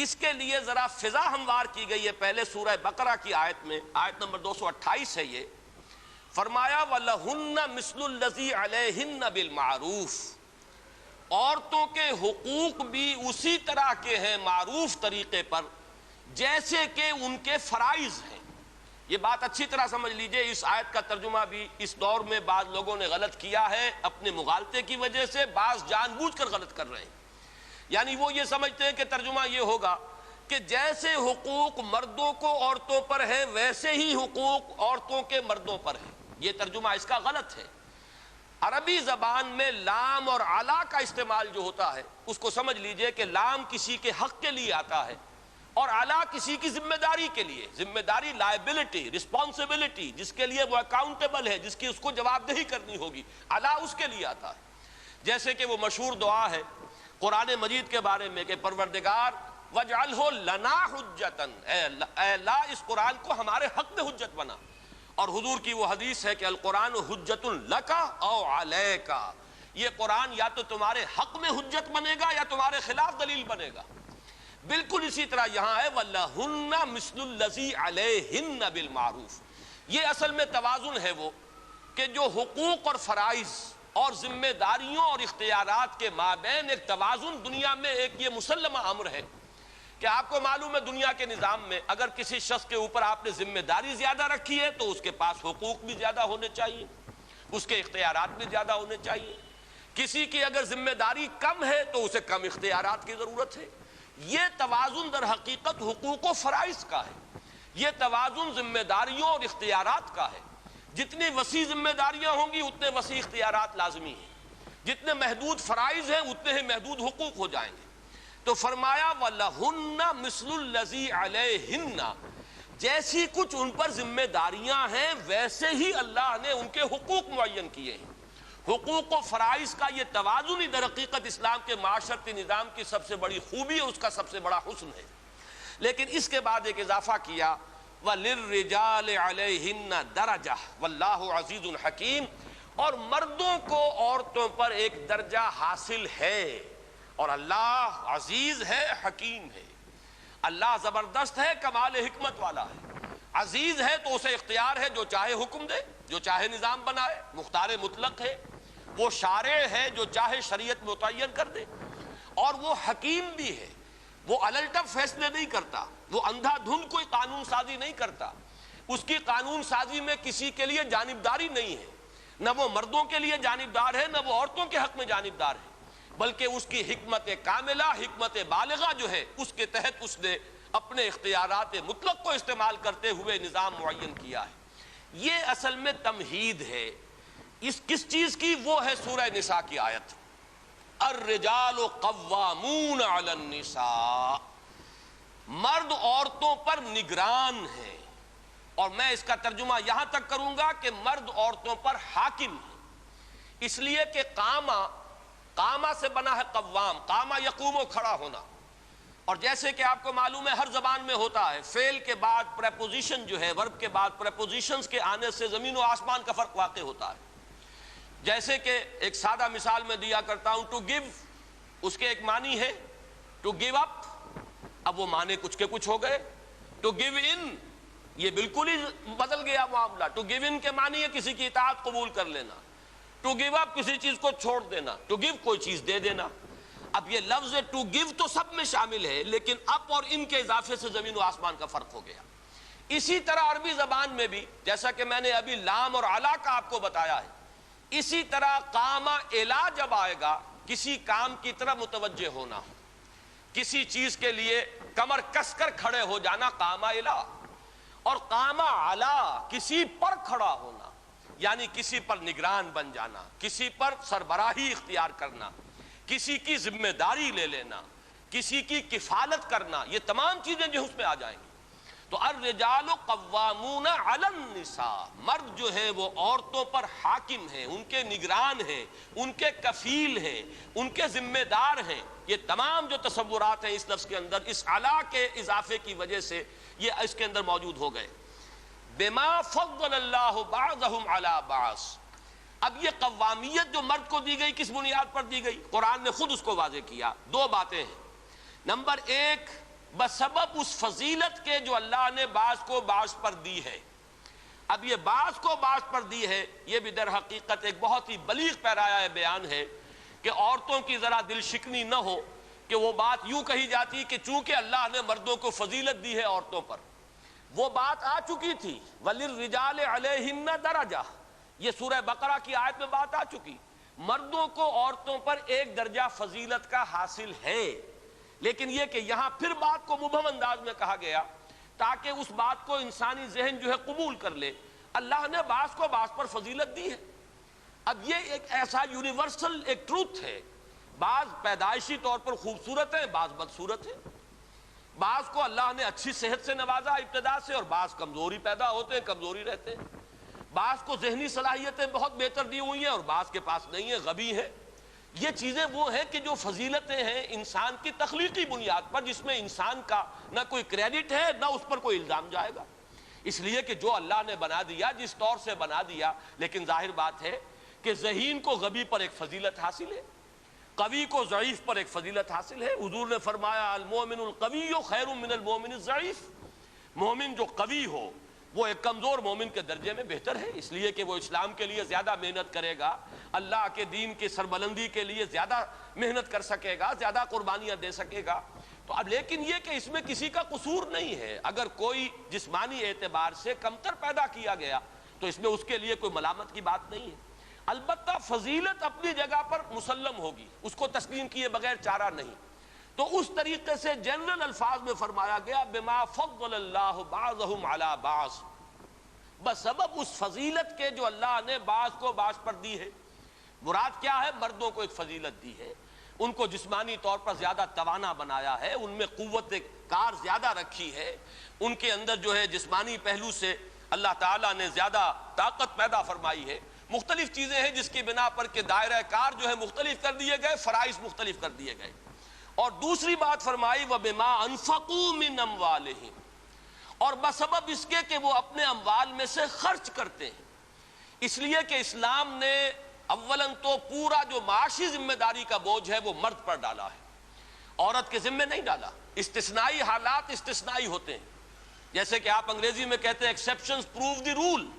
اس کے لیے ذرا فضا ہموار کی گئی ہے. پہلے سورہ بقرہ کی آیت میں، آیت نمبر 228 ہے، یہ فرمایا وَلَهُنَّ مِثْلُ الَّذِي عَلَيْهِنَّ بِالْمَعْرُوفِ، عورتوں کے حقوق بھی اسی طرح کے ہیں معروف طریقے پر جیسے کہ ان کے فرائض ہیں. یہ بات اچھی طرح سمجھ لیجئے. اس آیت کا ترجمہ بھی اس دور میں بعض لوگوں نے غلط کیا ہے اپنے مغالطے کی وجہ سے، بعض جان بوجھ کر غلط کر رہے ہیں. یعنی وہ یہ سمجھتے ہیں کہ ترجمہ یہ ہوگا کہ جیسے حقوق مردوں کو عورتوں پر ہے ویسے ہی حقوق عورتوں کے مردوں پر ہیں. یہ ترجمہ اس کا غلط ہے. عربی زبان میں لام اور علا کا استعمال جو ہوتا ہے اس کو سمجھ لیجئے کہ لام کسی کے حق کے لیے آتا ہے اور علا کسی کی ذمہ داری کے لیے. ذمہ داری، لائبلٹی، رسپانسبلٹی، جس کے لیے وہ اکاؤنٹیبل ہے، جس کی اس کو جواب دہی کرنی ہوگی، علا اس کے لیے آتا ہے. جیسے کہ وہ مشہور دعا ہے قرآن مجید کے بارے میں کہ پروردگار وَاجْعَلْهُ لَنَا حُجَّةً، اے اللہ اس قرآن کو ہمارے حق میں حجت بنا. اور حضور کی وہ حدیث ہے کہ القرآن حجت لک او علیک، یہ قرآن یا تو تمہارے حق میں حجت بنے گا یا تمہارے خلاف دلیل بنے گا. بالکل اسی طرح یہاں ہے وَلَهُنَّ مِثْلُ الَّذِي عَلَيْهِنَّ بِالْمَعْرُوفِ. یہ اصل میں توازن ہے وہ کہ جو حقوق اور فرائض اور ذمہ داریوں اور اختیارات کے مابین ایک توازن دنیا میں ایک یہ مسلمہ امر ہے کہ آپ کو معلوم ہے دنیا کے نظام میں اگر کسی شخص کے اوپر آپ نے ذمہ داری زیادہ رکھی ہے تو اس کے پاس حقوق بھی زیادہ ہونے چاہیے، اس کے اختیارات بھی زیادہ ہونے چاہیے. کسی کی اگر ذمہ داری کم ہے تو اسے کم اختیارات کی ضرورت ہے. یہ توازن در حقیقت حقوق و فرائض کا ہے. یہ توازن ذمہ داریوں اور اختیارات کا ہے. جتنی وسیع ذمہ داریاں ہوں گی اتنے وسیع اختیارات لازمی ہیں، جتنے محدود فرائض ہیں اتنے ہی محدود حقوق ہو جائیں گے. تو فرمایا وَلَهُنَّ مِثْلُ الَّذِي عَلَيْهِنَّ، جیسی کچھ ان پر ذمہ داریاں ہیں ویسے ہی اللہ نے ان کے حقوق معین کیے ہیں. حقوق و فرائض کا یہ توازن ہی در حقیقت اسلام کے معاشرتی نظام کی سب سے بڑی خوبی ہے، اس کا سب سے بڑا حسن ہے. لیکن اس کے بعد ایک اضافہ کیا وَلِلرِّجَالِ عَلَيْهِنَّ دَرَجَةٌ وَاللَّهُ عَزِيزٌ حَكِيمٌ، اور مردوں کو عورتوں پر ایک درجہ حاصل ہے اور اللہ عزیز ہے، حکیم ہے. اللہ زبردست ہے، کمال حکمت والا ہے. عزیز ہے تو اسے اختیار ہے جو چاہے حکم دے، جو چاہے نظام بنائے، مختار مطلق ہے. وہ شارع ہے جو چاہے شریعت متعین کر دے. اور وہ حکیم بھی ہے، وہ الٹپ فیصلے نہیں کرتا، وہ اندھا دھند کوئی قانون سازی نہیں کرتا. اس کی قانون سازی میں کسی کے لیے جانبداری نہیں ہے، نہ وہ مردوں کے لیے جانبدار ہے نہ وہ عورتوں کے حق میں جانبدار ہے، بلکہ اس کی حکمت کاملہ، حکمت بالغہ جو ہے اس کے تحت اس نے اپنے اختیارات مطلق کو استعمال کرتے ہوئے نظام معین کیا ہے. یہ اصل میں تمہید ہے. اس کس چیز کی؟ وہ ہے سورہ نساء کی آیت الرجال قوامون علی النساء، مرد عورتوں پر نگران ہیں. اور میں اس کا ترجمہ یہاں تک کروں گا کہ مرد عورتوں پر حاکم ہے، اس لیے کہ قامہ سے بنا ہے قوام. قامہ یقوم و کھڑا ہونا. اور جیسے کہ آپ کو معلوم ہے ہر زبان میں ہوتا ہے فعل کے بعد پریپوزیشن جو ہے، ورب کے بعد پریپوزیشنز کے آنے سے زمین و آسمان کا فرق واقع ہوتا ہے. جیسے کہ ایک سادہ مثال میں دیا کرتا ہوں، ٹو گیو، اس کے ایک معنی ہے ٹو گیو اپ، اب وہ معنی کچھ کے کچھ ہو گئے. ٹو گیو ان، یہ بالکل ہی بدل گیا معاملہ. ٹو گیو ان کے معنی ہے کسی کی اطاعت قبول کر لینا. ٹو گیو اپ کسی چیز کو چھوڑ دینا. ٹو گیو کوئی چیز دے دینا. اب یہ لفظ ٹو گیو تو سب میں شامل ہے، لیکن اپ اور ان کے اضافے سے زمین و آسمان کا فرق ہو گیا. اسی طرح عربی زبان میں بھی جیسا کہ میں نے ابھی لام اور علا کا آپ کو بتایا ہے، اسی طرح قامہ الا جب آئے گا کسی کام کی طرف متوجہ ہونا، کسی چیز کے لیے کمر کس کر کھڑے ہو جانا قام الی، اور قام علی کسی پر کھڑا ہونا، یعنی کسی پر نگران بن جانا، کسی پر سربراہی اختیار کرنا، کسی کی ذمہ داری لے لینا، کسی کی کفالت کرنا، یہ تمام چیزیں جو اس میں آ جائیں گی۔ تو الرجال قوامون علی النساء، مرد جو ہے وہ عورتوں پر حاکم ہیں، ان کے نگران ہیں، ان کے کفیل ہیں، ان کے ذمہ دار ہیں۔ یہ تمام جو تصورات ہیں اس لفظ کے اندر، اس علا کے اضافے کی وجہ سے یہ اس کے اندر موجود ہو گئے۔ بما فضل اللہ بعضهم علی بعض، اب یہ قوامیت جو مرد کو دی گئی کس بنیاد پر دی گئی؟ قرآن نے خود اس کو واضح کیا۔ دو باتیں ہیں، نمبر ایک بسبب اس فضیلت کے جو اللہ نے بعض کو بعض پر دی ہے۔ اب یہ بعض کو بعض پر دی ہے، یہ بھی در حقیقت ایک بہت ہی بلیغ پیرایہ بیان ہے کہ عورتوں کی ذرا دل شکنی نہ ہو کہ وہ بات یوں کہی جاتی کہ چونکہ اللہ نے مردوں کو فضیلت دی ہے عورتوں پر، وہ بات آ چکی تھی وَلِلرِّجَالِ عَلَيْهِنَّ دَرَجَةٌ، یہ سورہ بقرہ کی آیت میں بات آ چکی، مردوں کو عورتوں پر ایک درجہ فضیلت کا حاصل ہے، لیکن یہ کہ یہاں پھر بات کو مبہم انداز میں کہا گیا تاکہ اس بات کو انسانی ذہن جو ہے قبول کر لے، اللہ نے بعض کو بعض پر فضیلت دی ہے۔ اب یہ ایک ایسا یونیورسل ایک ٹروتھ ہے، بعض پیدائشی طور پر خوبصورت ہیں، بعض بدصورت ہیں، بعض کو اللہ نے اچھی صحت سے نوازا ابتدا سے، اور بعض کمزوری پیدا ہوتے ہیں، کمزوری رہتے ہیں، بعض کو ذہنی صلاحیتیں بہت بہتر دی ہوئی ہیں اور بعض کے پاس نہیں ہیں، غبی ہیں۔ یہ چیزیں وہ ہیں کہ جو فضیلتیں ہیں انسان کی تخلیقی بنیاد پر، جس میں انسان کا نہ کوئی کریڈٹ ہے نہ اس پر کوئی الزام جائے گا، اس لیے کہ جو اللہ نے بنا دیا جس طور سے بنا دیا، لیکن ظاہر بات ہے کہ ذہین کو غبی پر ایک فضیلت حاصل ہے، قوی کو ضعیف پر ایک فضیلت حاصل ہے۔ حضور نے فرمایا المومن القوی خیر من المومن الضعیف، مومن جو قوی ہو وہ ایک کمزور مومن کے درجے میں بہتر ہے، اس لیے کہ وہ اسلام کے لیے زیادہ محنت کرے گا، اللہ کے دین کی سربلندی کے لیے زیادہ محنت کر سکے گا، زیادہ قربانیاں دے سکے گا۔ تو اب لیکن یہ کہ اس میں کسی کا قصور نہیں ہے، اگر کوئی جسمانی اعتبار سے کمتر پیدا کیا گیا تو اس میں اس کے لیے کوئی ملامت کی بات نہیں ہے، البتہ فضیلت اپنی جگہ پر مسلم ہوگی، اس کو تسلیم کیے بغیر چارہ نہیں۔ تو اس طریقے سے جنرل الفاظ میں فرمایا گیا بما فضل اللہ بعضهم علی بعض، بسبب اس فضیلت کے جو اللہ نے بعض کو بعض پر دی ہے۔ مراد کیا ہے؟ مردوں کو ایک فضیلت دی ہے، ان کو جسمانی طور پر زیادہ توانا بنایا ہے، ان میں قوت کار زیادہ رکھی ہے، ان کے اندر جو ہے جسمانی پہلو سے اللہ تعالیٰ نے زیادہ طاقت پیدا فرمائی ہے۔ مختلف چیزیں ہیں جس کی بنا پر کہ دائرہ کار جو ہے مختلف کر دیے گئے، فرائض مختلف کر دیے گئے۔ اور دوسری بات فرمائی وَبِمَا أَنفَقُوا مِنْ أَمْوَالِهِمْ، اور بسبب اس کے کہ وہ اپنے اموال میں سے خرچ کرتے ہیں، اس لیے کہ اسلام نے اولاً تو پورا جو معاشی ذمہ داری کا بوجھ ہے وہ مرد پر ڈالا ہے، عورت کے ذمہ نہیں ڈالا۔ استثنائی حالات استثنائی ہوتے ہیں، جیسے کہ آپ انگریزی میں کہتے ہیں exceptions prove the role,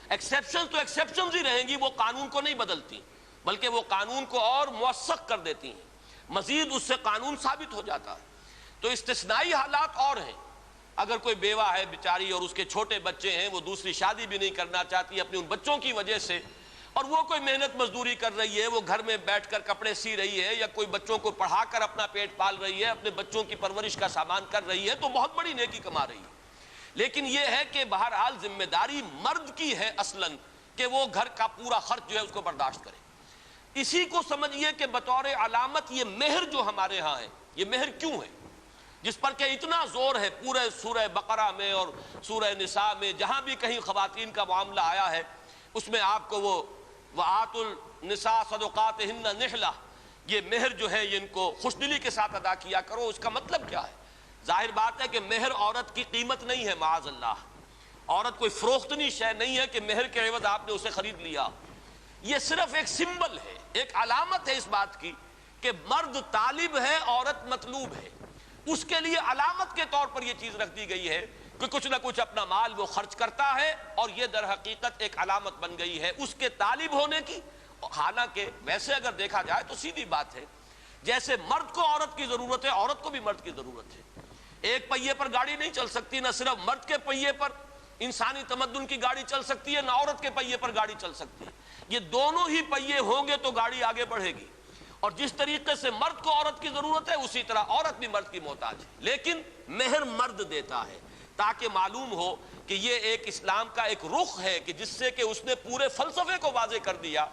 exceptions تو ایکسیپشنز ہی رہیں گی، وہ قانون کو نہیں بدلتی بلکہ وہ قانون کو اور موثق کر دیتی ہیں، مزید اس سے قانون ثابت ہو جاتا ہے۔ تو استثنائی حالات اور ہیں، اگر کوئی بیوہ ہے بیچاری اور اس کے چھوٹے بچے ہیں، وہ دوسری شادی بھی نہیں کرنا چاہتی اپنے ان بچوں کی وجہ سے، اور وہ کوئی محنت مزدوری کر رہی ہے، وہ گھر میں بیٹھ کر کپڑے سی رہی ہے یا کوئی بچوں کو پڑھا کر اپنا پیٹ پال رہی ہے، اپنے بچوں کی پرورش کا سامان کر رہی ہے، تو بہت بڑی نیکی کما رہی ہے۔ لیکن یہ ہے کہ بہرحال ذمہ داری مرد کی ہے اصلاً کہ وہ گھر کا پورا خرچ جو ہے اس کو برداشت کرے۔ اسی کو سمجھیے کہ بطور علامت یہ مہر جو ہمارے ہاں ہے، یہ مہر کیوں ہے جس پر کہ اتنا زور ہے پورے سورہ بقرہ میں اور سورہ نساء میں، جہاں بھی کہیں خواتین کا معاملہ آیا ہے اس میں آپ کو وہ وَآتُوا النِّسَاءَ صَدُقَاتِهِنَّ نِحْلَةً، یہ مہر جو ہے ان کو خوش دلی کے ساتھ ادا کیا کرو۔ اس کا مطلب کیا ہے؟ ظاہر بات ہے کہ مہر عورت کی قیمت نہیں ہے، معاذ اللہ، عورت کوئی فروختنی شے نہیں ہے کہ مہر کے عوض آپ نے اسے خرید لیا، یہ صرف ایک سمبل ہے، ایک علامت ہے اس بات کی کہ مرد طالب ہے، عورت مطلوب ہے، اس کے لیے علامت کے طور پر یہ چیز رکھ دی گئی ہے کہ کچھ نہ کچھ اپنا مال وہ خرچ کرتا ہے، اور یہ در حقیقت ایک علامت بن گئی ہے اس کے طالب ہونے کی۔ حالانکہ ویسے اگر دیکھا جائے تو سیدھی بات ہے، جیسے مرد کو عورت کی ضرورت ہے، عورت کو بھی مرد کی ضرورت ہے۔ ایک پہیے پر گاڑی نہیں چل سکتی، نہ صرف مرد کے پہیے پر انسانی تمدن کی گاڑی چل سکتی ہے، نہ عورت کے پہیے پر گاڑی چل سکتی ہے، یہ دونوں ہی پہیے ہوں گے تو گاڑی آگے بڑھے گی۔ اور جس طریقے سے مرد کو عورت کی ضرورت ہے اسی طرح عورت بھی مرد کی محتاج ہے، لیکن مہر مرد دیتا ہے تاکہ معلوم ہو کہ یہ ایک اسلام کا ایک رخ ہے کہ جس سے کہ اس نے پورے فلسفے کو واضح کر دیا۔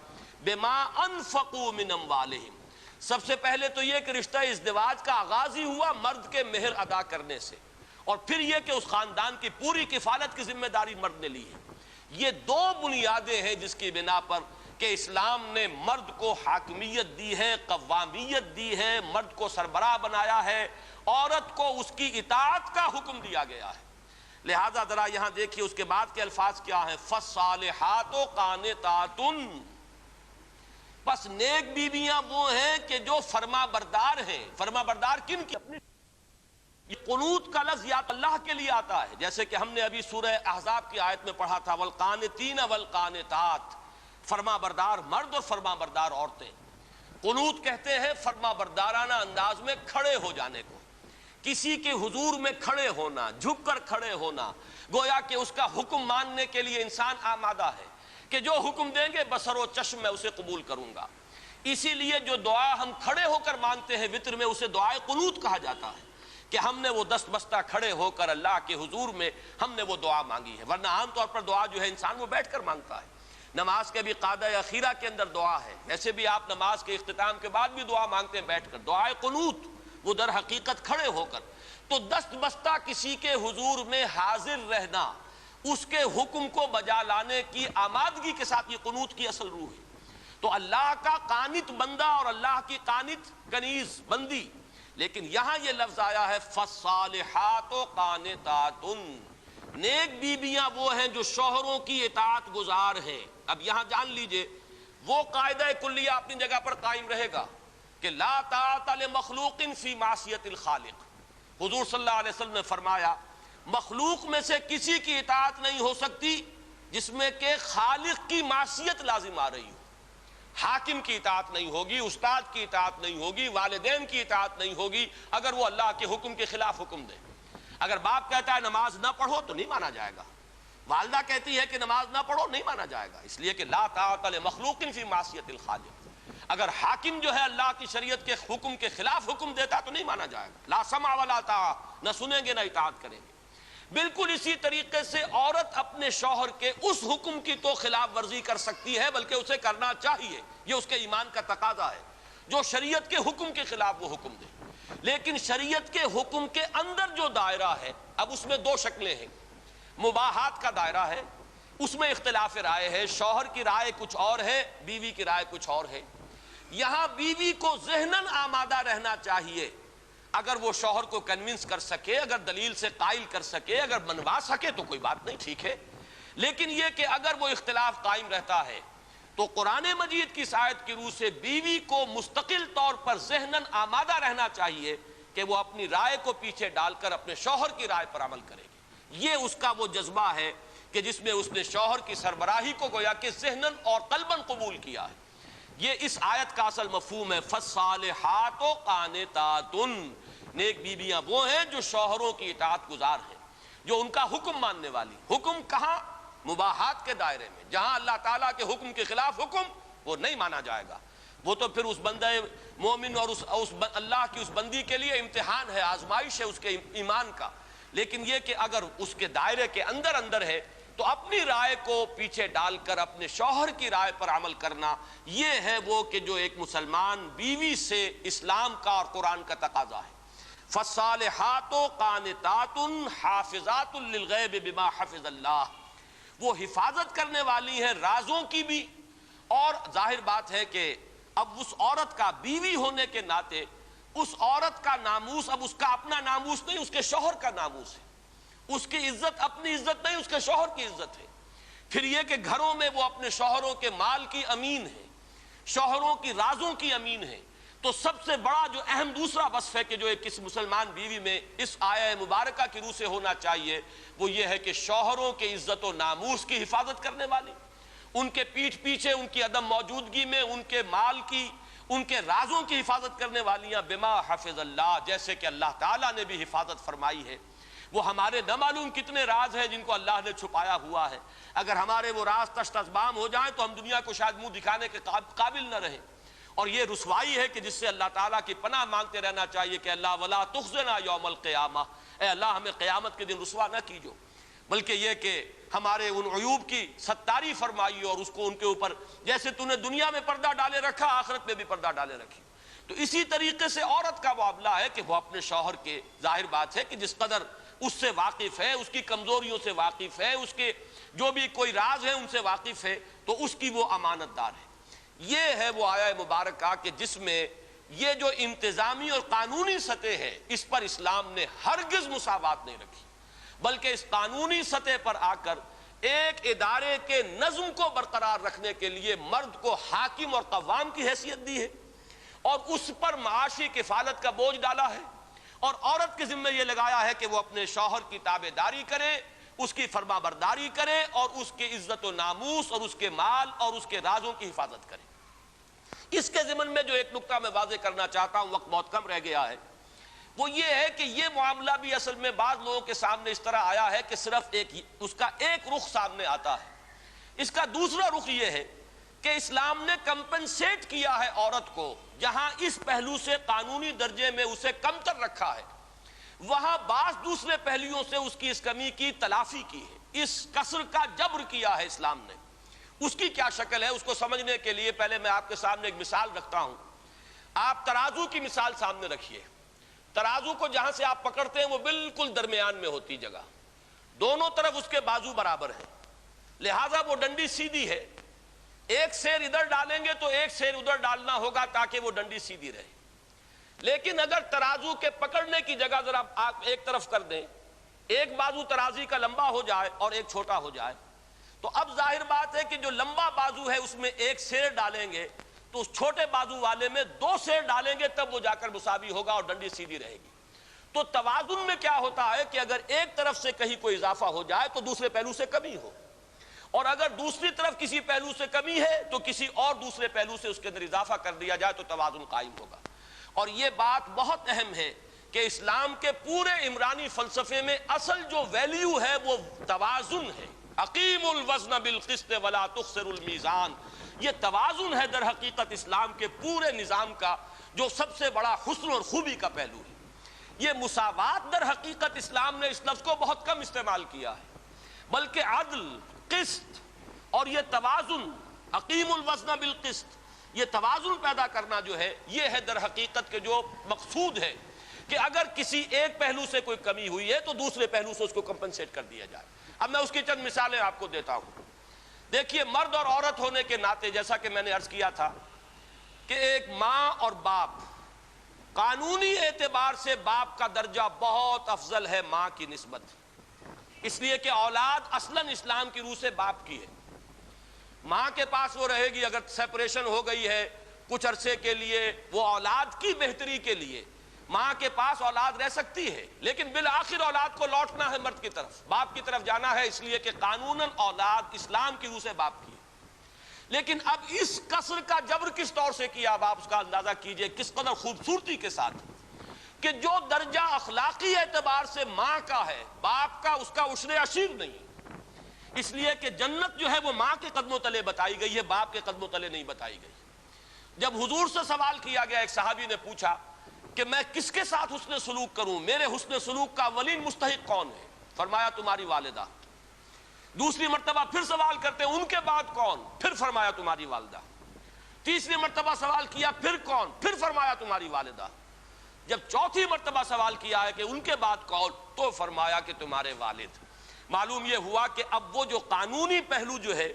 بما انفقوا من اموالہم، سب سے پہلے تو یہ کہ رشتہ ازدواج کا آغاز ہی ہوا مرد کے مہر ادا کرنے سے، اور پھر یہ کہ اس خاندان کی پوری کفالت کی ذمہ داری مرد نے لی ہے۔ یہ دو بنیادیں ہیں جس کی بنا پر کہ اسلام نے مرد کو حاکمیت دی ہے، قوامیت دی ہے، مرد کو سربراہ بنایا ہے، عورت کو اس کی اطاعت کا حکم دیا گیا ہے۔ لہذا ذرا یہاں دیکھیے اس کے بعد کے الفاظ کیا ہیں، فالصالحات قانتات، پس نیک بیویاں وہ ہیں کہ جو فرما بردار ہیں۔ فرما بردار کن کی؟ اپنی۔ یہ قنوت کا لفظ یا اللہ کے لیے آتا ہے، جیسے کہ ہم نے ابھی سورہ احزاب کی آیت میں پڑھا تھا، والقانتین والقانتات، فرما بردار مرد اور فرما بردار عورتیں۔ قنوت کہتے ہیں فرما بردارانہ انداز میں کھڑے ہو جانے کو، کسی کے حضور میں کھڑے ہونا، جھک کر کھڑے ہونا، گویا کہ اس کا حکم ماننے کے لیے انسان آمادہ ہے کہ جو حکم دیں گے بصر و چشم میں اسے قبول کروں گا۔ اسی لیے جو دعا ہم کھڑے ہو کر مانگتے ہیں وتر میں، اسے دعائے قنوت کہا جاتا ہے کہ ہم نے وہ دست بستہ کھڑے ہو کر اللہ کے حضور میں ہم نے وہ دعا مانگی ہے۔ ورنہ عام طور پر دعا جو ہے انسان وہ بیٹھ کر مانگتا ہے۔ نماز کے بھی قاعدہ اخیرہ کے اندر دعا ہے، ویسے بھی آپ نماز کے اختتام کے بعد بھی دعا مانگتے ہیں بیٹھ کر، دعائے قنوت وہ در حقیقت کھڑے ہو کر۔ تو دست بستہ کسی کے حضور میں حاضر رہنا، اس کے حکم کو بجا لانے کی آمادگی کے ساتھ، یہ قنوت کی اصل روح ہے۔ تو اللہ کا قانت بندہ اور اللہ کی قانت کنیز بندی، لیکن یہاں یہ لفظ آیا ہے فالصالحات قانتات، نیک بیویاں وہ ہیں جو شوہروں کی اطاعت گزار ہیں۔ اب یہاں جان لیجئے وہ قاعدہ کلیہ اپنی جگہ پر قائم رہے گا کہ لا طاعت لمخلوق فی معصیت الخالق۔ حضور صلی اللہ علیہ وسلم نے فرمایا مخلوق میں سے کسی کی اطاعت نہیں ہو سکتی جس میں کہ خالق کی معصیت لازم آ رہی ہو۔ حاکم کی اطاعت نہیں ہوگی، استاد کی اطاعت نہیں ہوگی، والدین کی اطاعت نہیں ہوگی اگر وہ اللہ کے حکم کے خلاف حکم دے۔ اگر باپ کہتا ہے نماز نہ پڑھو تو نہیں مانا جائے گا، والدہ کہتی ہے کہ نماز نہ پڑھو نہیں مانا جائے گا، اس لیے کہ لا طاعت لمخلوق فی معصیت الخالق۔ اگر حاکم جو ہے اللہ کی شریعت کے حکم کے خلاف حکم دیتا تو نہیں مانا جائے گا، لا سمع ولا طاعہ، نہ سنیں گے نہ اطاعت کریں گے۔ بالکل اسی طریقے سے عورت اپنے شوہر کے اس حکم کی تو خلاف ورزی کر سکتی ہے، بلکہ اسے کرنا چاہیے، یہ اس کے ایمان کا تقاضا ہے، جو شریعت کے حکم کے خلاف وہ حکم دے۔ لیکن شریعت کے حکم کے اندر جو دائرہ ہے، اب اس میں دو شکلیں ہیں، مباحات کا دائرہ ہے، اس میں اختلاف رائے ہے، شوہر کی رائے کچھ اور ہے، بیوی کی رائے کچھ اور ہے۔ یہاں بیوی کو ذہناً آمادہ رہنا چاہیے، اگر وہ شوہر کو کنونس کر سکے، اگر دلیل سے قائل کر سکے، اگر منوا سکے تو کوئی بات نہیں، ٹھیک ہے۔ لیکن یہ کہ اگر وہ اختلاف قائم رہتا ہے تو قرآن مجید کی آیت کی روح سے بیوی کو مستقل طور پر ذہناً آمادہ رہنا چاہیے کہ وہ اپنی رائے کو پیچھے ڈال کر اپنے شوہر کی رائے پر عمل کرے گی۔ یہ اس کا وہ جذبہ ہے کہ جس میں اس نے شوہر کی سربراہی کو گویا کہ ذہناً اور قلباً قبول کیا ہے۔ یہ اس آیت کا اصل مفہوم ہے، فالصالحات قانتات، نیک بیویاں وہ ہیں جو شوہروں کی اطاعت گزار ہیں، جو ان کا حکم ماننے والی۔ حکم کہاں؟ مباحات کے دائرے میں، جہاں اللہ تعالیٰ کے حکم کے خلاف حکم وہ نہیں مانا جائے گا، وہ تو پھر اس بندہ مومن اور اس اللہ کی اس بندی کے لیے امتحان ہے، آزمائش ہے اس کے ایمان کا۔ لیکن یہ کہ اگر اس کے دائرے کے اندر ہے تو اپنی رائے کو پیچھے ڈال کر اپنے شوہر کی رائے پر عمل کرنا، یہ ہے وہ کہ جو ایک مسلمان بیوی سے اسلام کا اور قرآن کا تقاضا ہے۔ فالصالحات قانتات حافظات للغیب بما حفظ اللہ، وہ حفاظت کرنے والی ہیں رازوں کی بھی، اور ظاہر بات ہے کہ اب اس عورت کا بیوی ہونے کے ناطے اس عورت کا ناموس اب اس کا اپنا ناموس نہیں، اس کے شوہر کا ناموس ہے، اس کی عزت اپنی عزت نہیں، اس کے شوہر کی عزت ہے۔ پھر یہ کہ گھروں میں وہ اپنے شوہروں کے مال کی امین ہے، شوہروں کی رازوں کی امین ہے۔ تو سب سے بڑا جو اہم دوسرا وصف ہے کہ جو ایک کسی مسلمان بیوی میں اس آیہ مبارکہ کی روح سے ہونا چاہیے، وہ یہ ہے کہ شوہروں کے عزت و ناموس کی حفاظت کرنے والی، ان کے پیٹھ پیچھے ان کی عدم موجودگی میں ان کے مال کی، ان کے رازوں کی حفاظت کرنے والیاں بما حفظ اللہ، جیسے کہ اللہ تعالیٰ نے بھی حفاظت فرمائی ہے۔ وہ ہمارے نہ معلوم کتنے راز ہیں جن کو اللہ نے چھپایا ہوا ہے، اگر ہمارے وہ راز تشت ازبام ہو جائیں تو ہم دنیا کو شاید منہ دکھانے کے قابل نہ رہیں۔ اور یہ رسوائی ہے کہ جس سے اللہ تعالیٰ کی پناہ مانگتے رہنا چاہیے کہ اللہ ولا تخزنا یوم القیامہ، اے اللہ ہمیں قیامت کے دن رسوا نہ کیجو، بلکہ یہ کہ ہمارے ان عیوب کی ستاری فرمائی اور اس کو ان کے اوپر جیسے تو نے دنیا میں پردہ ڈالے رکھا آخرت میں بھی پردہ ڈالے رکھی۔ تو اسی طریقے سے عورت کا معاملہ ہے کہ وہ اپنے شوہر کے، ظاہر بات ہے کہ جس قدر اس سے واقف ہے، اس کی کمزوریوں سے واقف ہے، اس کے جو بھی کوئی راز ہے ان سے واقف ہے، تو اس کی وہ امانت دار ہے۔ یہ ہے وہ آیہ مبارکہ کہ جس میں یہ جو انتظامی اور قانونی سطح ہے اس پر اسلام نے ہرگز مساوات نہیں رکھی، بلکہ اس قانونی سطح پر آ کر ایک ادارے کے نظم کو برقرار رکھنے کے لیے مرد کو حاکم اور قوام کی حیثیت دی ہے، اور اس پر معاشی کفالت کا بوجھ ڈالا ہے، اور عورت کے ذمہ یہ لگایا ہے کہ وہ اپنے شوہر کی تابع داری کرے، اس کی فرما برداری کرے، اور اس کی عزت و ناموس اور اس کے مال اور اس کے رازوں کی حفاظت کرے۔ اس کے ضمن میں جو ایک نقطہ میں واضح کرنا چاہتا ہوں، وقت بہت کم رہ گیا ہے، وہ یہ ہے کہ یہ معاملہ بھی اصل میں بعض لوگوں کے سامنے اس طرح آیا ہے کہ صرف اس کا ایک رخ سامنے آتا ہے۔ اس کا دوسرا رخ یہ ہے کہ اسلام نے کمپنسیٹ کیا ہے عورت کو، جہاں اس پہلو سے قانونی درجے میں اسے کمتر رکھا ہے، وہاں بعض دوسرے پہلوؤں سے اس کی اس کمی کی تلافی کی ہے، اس کسر کا جبر کیا ہے اسلام نے۔ اس کی کیا شکل ہے، اس کو سمجھنے کے لیے پہلے میں آپ کے سامنے ایک مثال رکھتا ہوں۔ آپ ترازو کی مثال سامنے رکھیے۔ ترازو کو جہاں سے آپ پکڑتے ہیں وہ بالکل درمیان میں ہوتی جگہ، دونوں طرف اس کے بازو برابر ہیں، لہذا وہ ڈنڈی سیدھی ہے۔ ایک سیر ادھر ڈالیں گے تو ایک سیر ادھر ڈالنا ہوگا تاکہ وہ ڈنڈی سیدھی رہے۔ لیکن اگر ترازو کے پکڑنے کی جگہ ذرا آپ ایک طرف کر دیں، ایک بازو ترازی کا لمبا ہو جائے اور ایک چھوٹا ہو جائے، تو اب ظاہر بات ہے کہ جو لمبا بازو ہے اس میں ایک سیر ڈالیں گے تو اس چھوٹے بازو والے میں دو سیر ڈالیں گے، تب وہ جا کر مساوی ہوگا اور ڈنڈی سیدھی رہے گی۔ تو توازن میں کیا ہوتا ہے کہ اگر ایک طرف سے کہیں کوئی اضافہ ہو جائے تو دوسرے پہلو سے کمی ہو، اور اگر دوسری طرف کسی پہلو سے کمی ہے تو کسی اور دوسرے پہلو سے اس کے اندر اضافہ کر دیا جائے تو توازن قائم ہوگا۔ اور یہ بات بہت اہم ہے کہ اسلام کے پورے عمرانی فلسفے میں اصل جو ویلیو ہے وہ توازن ہے۔ اقیم الوزن بالقسط ولا تخسر المیزان، یہ توازن ہے در حقیقت اسلام کے پورے نظام کا جو سب سے بڑا حسن اور خوبی کا پہلو ہے۔ یہ مساوات در حقیقت اسلام نے اس لفظ کو بہت کم استعمال کیا ہے، بلکہ عدل، قسط اور یہ توازن، اقیم الوزن بالقسط، یہ توازن پیدا کرنا جو ہے یہ ہے در حقیقت کے جو مقصود ہے کہ اگر کسی ایک پہلو سے کوئی کمی ہوئی ہے تو دوسرے پہلو سے اس کو کمپنسیٹ کر دیا جائے۔ اب میں اس کی چند مثالیں آپ کو دیتا ہوں۔ دیکھیے، مرد اور عورت ہونے کے ناطے جیسا کہ میں نے عرض کیا تھا کہ ایک ماں اور باپ، قانونی اعتبار سے باپ کا درجہ بہت افضل ہے ماں کی نسبت، اس لیے کہ اولاد اصلاً اسلام کی روح سے باپ کی ہے۔ ماں کے پاس وہ رہے گی، اگر سیپریشن ہو گئی ہے کچھ عرصے کے لیے، وہ اولاد کی بہتری کے لیے ماں کے پاس اولاد رہ سکتی ہے، لیکن بالآخر اولاد کو لوٹنا ہے مرد کی طرف، باپ کی طرف جانا ہے، اس لیے کہ قانوناً اولاد اسلام کی روح سے باپ کی ہے۔ لیکن اب اس کسر کا جبر کس طور سے کیا، اب آپ اس کا اندازہ کیجئے کس قدر خوبصورتی کے ساتھ، کہ جو درجہ اخلاقی اعتبار سے ماں کا ہے باپ کا اس کا عشر عشیر نہیں، اس لیے کہ جنت جو ہے وہ ماں کے قدموں تلے بتائی گئی ہے، باپ کے قدموں تلے نہیں بتائی گئی۔ جب حضور سے سوال کیا گیا، ایک صحابی نے پوچھا کہ میں کس کے ساتھ حسن سلوک کروں، میرے حسن سلوک کا اولین مستحق کون ہے؟ فرمایا تمہاری والدہ۔ دوسری مرتبہ پھر سوال کرتے ہیں ان کے بعد کون؟ پھر فرمایا تمہاری والدہ۔ تیسری مرتبہ سوال کیا پھر کون؟ پھر فرمایا تمہاری والدہ۔ جب چوتھی مرتبہ سوال کیا ہے کہ ان کے بعد کون، تو فرمایا کہ تمہارے والد۔ معلوم یہ ہوا کہ اب وہ جو قانونی پہلو جو ہے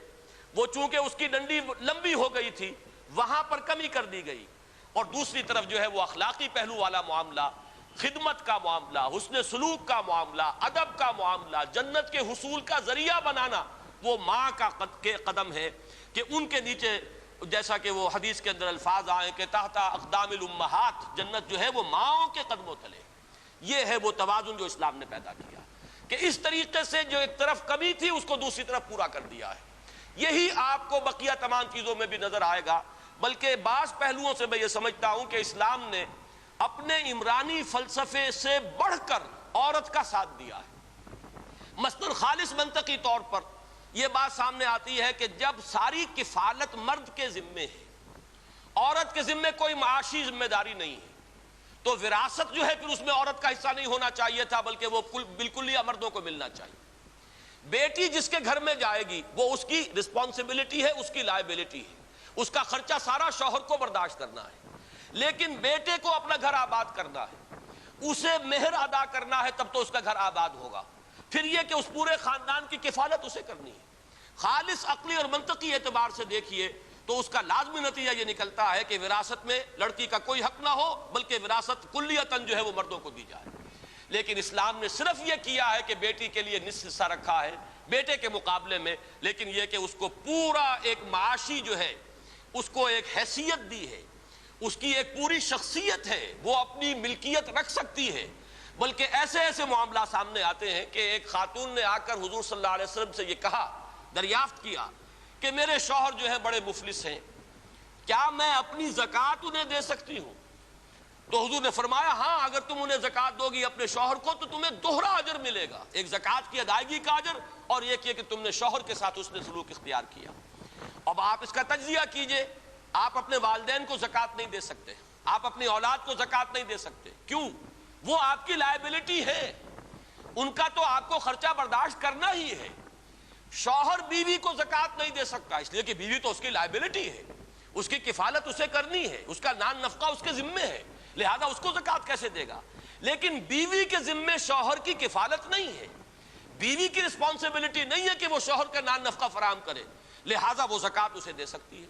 وہ چونکہ اس کی ڈنڈی لمبی ہو گئی تھی وہاں پر کمی کر دی گئی، اور دوسری طرف جو ہے وہ اخلاقی پہلو والا معاملہ، خدمت کا معاملہ، حسن سلوک کا معاملہ، ادب کا معاملہ، جنت کے حصول کا ذریعہ بنانا، وہ ماں کا قدم ہے کہ ان کے نیچے، جیسا کہ وہ حدیث کے اندر الفاظ آئے کہ تحت اقدام الامہات، جنت جو ہے وہ ماؤں کے قدموں تلے۔ یہ ہے وہ توازن جو اسلام نے پیدا کیا کہ اس طریقے سے جو ایک طرف کمی تھی اس کو دوسری طرف پورا کر دیا ہے۔ یہی آپ کو بقیہ تمام چیزوں میں بھی نظر آئے گا، بلکہ بعض پہلوؤں سے میں یہ سمجھتا ہوں کہ اسلام نے اپنے عمرانی فلسفے سے بڑھ کر عورت کا ساتھ دیا ہے۔ مثلاً خالص منطقی طور پر یہ بات سامنے آتی ہے کہ جب ساری کفالت مرد کے ذمے ہے عورت کے ذمے کوئی معاشی ذمہ داری نہیں ہے، تو وراثت جو ہے پھر اس میں عورت کا حصہ نہیں ہونا چاہیے تھا، بلکہ وہ بالکل ہی مردوں کو ملنا چاہیے۔ بیٹی جس کے گھر میں جائے گی وہ اس کی رسپانسبلٹی ہے، اس کی لائبلٹی ہے، اس کا خرچہ سارا شوہر کو برداشت کرنا ہے، لیکن بیٹے کو اپنا گھر آباد کرنا ہے، اسے مہر ادا کرنا ہے، تب تو اس کا گھر آباد ہوگا۔ پھر یہ کہ اس پورے خاندان کی کفالت اسے کرنی ہے۔ خالص عقلی اور منطقی اعتبار سے دیکھیے تو اس کا لازمی نتیجہ یہ نکلتا ہے کہ وراثت میں لڑکی کا کوئی حق نہ ہو، بلکہ وراثت کلیتاً جو ہے وہ مردوں کو دی جائے۔ لیکن اسلام نے صرف یہ کیا ہے کہ بیٹی کے لیے نصف حصہ رکھا ہے بیٹے کے مقابلے میں، لیکن یہ کہ اس کو پورا ایک معاشی جو ہے اس کو ایک حیثیت دی ہے، اس کی ایک پوری شخصیت ہے، وہ اپنی ملکیت رکھ سکتی ہے۔ بلکہ ایسے ایسے معاملات سامنے آتے ہیں کہ ایک خاتون نے آ کر حضور صلی اللہ علیہ وسلم سے یہ کہا، دریافت کیا کہ میرے شوہر جو ہے بڑے مفلس ہیں، کیا میں اپنی زکوٰۃ انہیں دے سکتی ہوں؟ تو حضور نے فرمایا ہاں، اگر تم انہیں زکوٰۃ دو گی اپنے شوہر کو تو تمہیں دوہرا اجر ملے گا، ایک زکوٰۃ کی ادائیگی کا اجر اور ایک یہ کہ تم نے شوہر کے ساتھ حسن سلوک اختیار کیا۔ اب آپ اس کا تجزیہ کیجئے، آپ اپنے والدین کو زکوٰۃ نہیں دے سکتے، آپ اپنی اولاد کو زکوٰۃ نہیں دے سکتے، کیوں؟ وہ آپ کی لائبلٹی ہے، ان کا تو آپ کو خرچہ برداشت کرنا ہی ہے۔ شوہر بیوی کو زکوٰۃ نہیں دے سکتا، اس لیے کہ بیوی تو اس کی لائبلٹی ہے، اس کی کفالت اسے کرنی ہے، اس کا نان نفقہ اس کے ذمے ہے، لہذا اس کو زکوٰۃ کیسے دے گا؟ لیکن بیوی کے ذمے شوہر کی کفالت نہیں ہے، بیوی کی رسپانسبلٹی نہیں ہے کہ وہ شوہر کا نان نفقہ فراہم کرے، لہذا وہ زکوٰۃ اسے دے سکتی ہے۔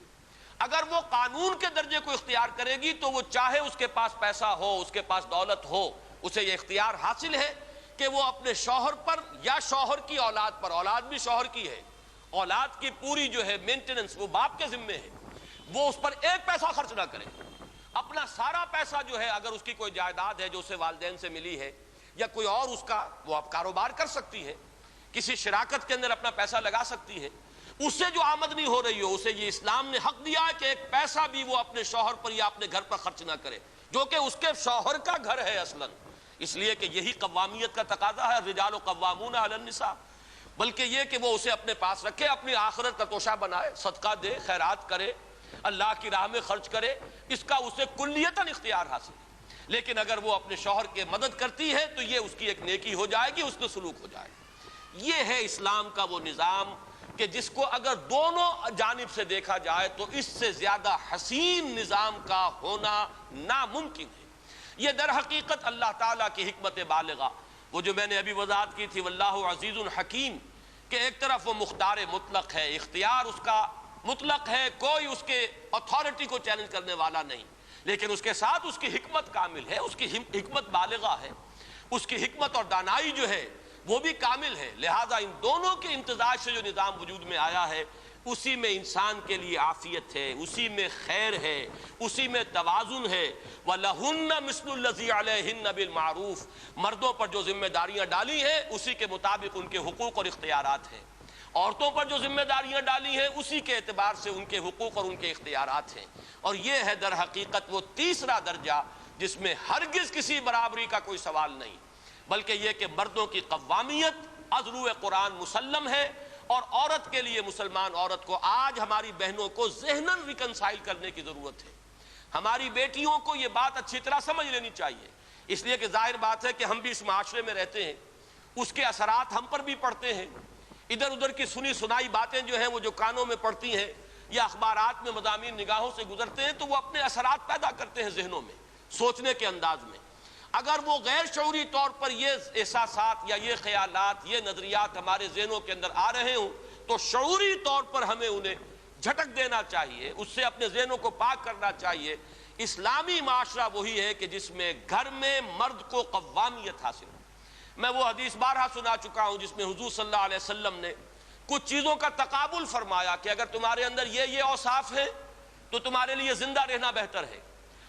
اگر وہ قانون کے درجے کو اختیار کرے گی تو وہ چاہے اس کے پاس پیسہ ہو، اس کے پاس دولت ہو، اسے یہ اختیار حاصل ہے کہ وہ اپنے شوہر پر یا شوہر کی اولاد پر، اولاد بھی شوہر کی ہے، اولاد کی پوری جو ہے مینٹیننس وہ باپ کے ذمے ہے، وہ اس پر ایک پیسہ خرچ نہ کرے، اپنا سارا پیسہ جو ہے اگر اس کی کوئی جائیداد ہے جو اسے والدین سے ملی ہے یا کوئی اور اس کا وہ اب کاروبار کر سکتی ہے، کسی شراکت کے اندر اپنا پیسہ لگا سکتی ہے، اس سے جو آمدنی ہو رہی ہو اسے یہ اسلام نے حق دیا ہے کہ ایک پیسہ بھی وہ اپنے شوہر پر یا اپنے گھر پر خرچ نہ کرے، جو کہ اس کے شوہر کا گھر ہے اصلاً، اس لیے کہ یہی قوامیت کا تقاضا ہے، الرجال قوامون علی النساء، بلکہ یہ کہ وہ اسے اپنے پاس رکھے، اپنی آخرت کا توشہ بنائے، صدقہ دے، خیرات کرے، اللہ کی راہ میں خرچ کرے، اس کا اسے کلیتاً اختیار حاصل ہے۔ لیکن اگر وہ اپنے شوہر کی مدد کرتی ہے تو یہ اس کی ایک نیکی ہو جائے گی، اس کا سلوک ہو جائے گا۔ یہ ہے اسلام کا وہ نظام کہ جس کو اگر دونوں جانب سے دیکھا جائے تو اس سے زیادہ حسین نظام کا ہونا ناممکن ہے۔ یہ در حقیقت اللہ تعالیٰ کی حکمت بالغہ، وہ جو میں نے ابھی وضاحت کی تھی واللہ عزیز حکیم، کہ ایک طرف وہ مختار مطلق ہے، اختیار اس کا مطلق ہے، کوئی اس کے اتھارٹی کو چیلنج کرنے والا نہیں، لیکن اس کے ساتھ اس کی حکمت کامل ہے، اس کی حکمت بالغہ ہے، اس کی حکمت اور دانائی جو ہے وہ بھی کامل ہے، لہذا ان دونوں کے امتزاج سے جو نظام وجود میں آیا ہے اسی میں انسان کے لیے عافیت ہے، اسی میں خیر ہے، اسی میں توازن ہے۔ وَلَهُنَّ مِثْلُ الَّذِي عَلَيْهِنَّ بِالْمَعْرُوفِ، مردوں پر جو ذمہ داریاں ڈالی ہیں اسی کے مطابق ان کے حقوق اور اختیارات ہیں، عورتوں پر جو ذمہ داریاں ڈالی ہیں اسی کے اعتبار سے ان کے حقوق اور ان کے اختیارات ہیں، اور یہ ہے در حقیقت وہ تیسرا درجہ جس میں ہرگز کسی برابری کا کوئی سوال نہیں، بلکہ یہ کہ مردوں کی قوامیت از روئے قرآن مسلم ہے، اور عورت کے لیے مسلمان عورت کو آج ہماری بہنوں کو ذہناً ریکنسائل کرنے کی ضرورت ہے، ہماری بیٹیوں کو یہ بات اچھی طرح سمجھ لینی چاہیے، اس لیے کہ ظاہر بات ہے کہ ہم بھی اس معاشرے میں رہتے ہیں، اس کے اثرات ہم پر بھی پڑتے ہیں، ادھر ادھر کی سنی سنائی باتیں جو ہیں وہ جو کانوں میں پڑتی ہیں یا اخبارات میں مضامین نگاہوں سے گزرتے ہیں تو وہ اپنے اثرات پیدا کرتے ہیں ذہنوں میں، سوچنے کے انداز میں۔ اگر وہ غیر شعوری طور پر یہ احساسات یا یہ خیالات، یہ نظریات ہمارے ذہنوں کے اندر آ رہے ہوں تو شعوری طور پر ہمیں انہیں جھٹک دینا چاہیے، اس سے اپنے ذہنوں کو پاک کرنا چاہیے۔ اسلامی معاشرہ وہی ہے کہ جس میں گھر میں مرد کو قوامیت حاصل ہو۔ میں وہ حدیث بارہا سنا چکا ہوں جس میں حضور صلی اللہ علیہ وسلم نے کچھ چیزوں کا تقابل فرمایا کہ اگر تمہارے اندر یہ اوصاف ہیں تو تمہارے لیے زندہ رہنا بہتر ہے،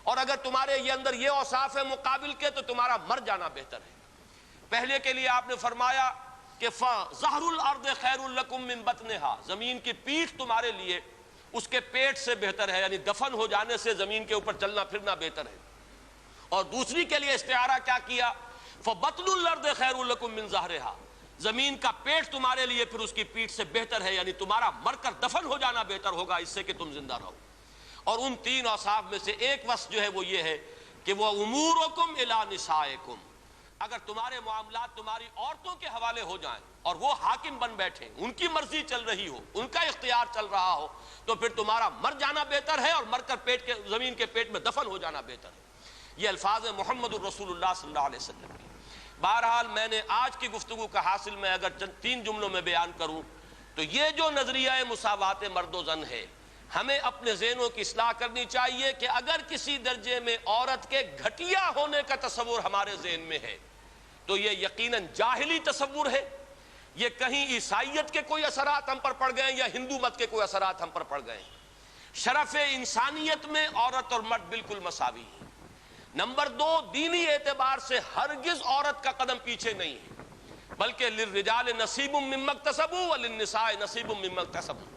اور اگر تمہارے یہ اندر یہ اوصاف ہے مقابل کے تو تمہارا مر جانا بہتر ہے۔ پہلے کے لیے آپ نے فرمایا کہ ظہر الارض خیر لکم من بطنها، زمین کی پیٹھ تمہارے لیے اس کے پیٹ سے بہتر ہے، یعنی دفن ہو جانے سے زمین کے اوپر چلنا پھرنا بہتر ہے۔ اور دوسری کے لیے استعارہ کیا کیا؟ فبطن الارض خیر لکم من ظہرها، زمین کا پیٹ تمہارے لیے پھر اس کی پیٹھ سے بہتر ہے، یعنی تمہارا مر کر دفن ہو جانا بہتر ہوگا اس سے کہ تم زندہ رہو۔ اور ان تین اوصاف میں سے ایک وصف جو ہے وہ یہ ہے کہ وہ امورکم الی نسائکم، اگر تمہارے معاملات تمہاری عورتوں کے حوالے ہو جائیں اور وہ حاکم بن بیٹھیں، ان کی مرضی چل رہی ہو، ان کا اختیار چل رہا ہو، تو پھر تمہارا مر جانا بہتر ہے اور مر کر زمین کے پیٹ میں دفن ہو جانا بہتر ہے۔ یہ الفاظ محمد الرسول اللہ صلی اللہ علیہ وسلم کی۔ بہرحال میں نے آج کی گفتگو کا حاصل میں اگر چند 3 جملوں میں بیان کروں تو یہ جو نظریہ مساوات مرد و زن ہے، ہمیں اپنے ذہنوں کی اصلاح کرنی چاہیے کہ اگر کسی درجے میں عورت کے گھٹیا ہونے کا تصور ہمارے ذہن میں ہے تو یہ یقیناً جاہلی تصور ہے، یہ کہیں عیسائیت کے کوئی اثرات ہم پر پڑ گئے یا ہندو مت کے کوئی اثرات ہم پر پڑ گئے۔ شرف انسانیت میں عورت اور مرد بالکل مساوی ہیں۔ نمبر 2، دینی اعتبار سے ہرگز عورت کا قدم پیچھے نہیں ہے، بلکہ للرجال نصیب مما اکتسبوا وللنساء نصیب مما اکتسبوا۔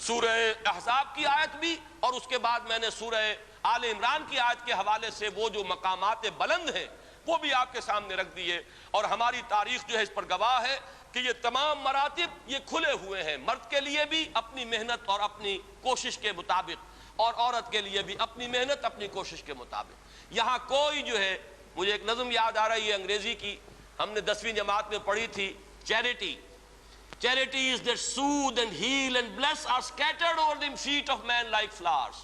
سورہ احزاب کی آیت بھی اور اس کے بعد میں نے سورہ آل عمران کی آیت کے حوالے سے وہ جو مقامات بلند ہیں وہ بھی آپ کے سامنے رکھ دیے، اور ہماری تاریخ جو ہے اس پر گواہ ہے کہ یہ تمام مراتب یہ کھلے ہوئے ہیں، مرد کے لیے بھی اپنی محنت اور اپنی کوشش کے مطابق، اور عورت کے لیے بھی اپنی محنت اپنی کوشش کے مطابق۔ یہاں کوئی جو ہے، مجھے ایک نظم یاد آ رہی ہے انگریزی کی، ہم نے 10ویں جماعت میں پڑھی تھی، Charity is that soothe and heal and bless are scattered over the feet of man like flowers۔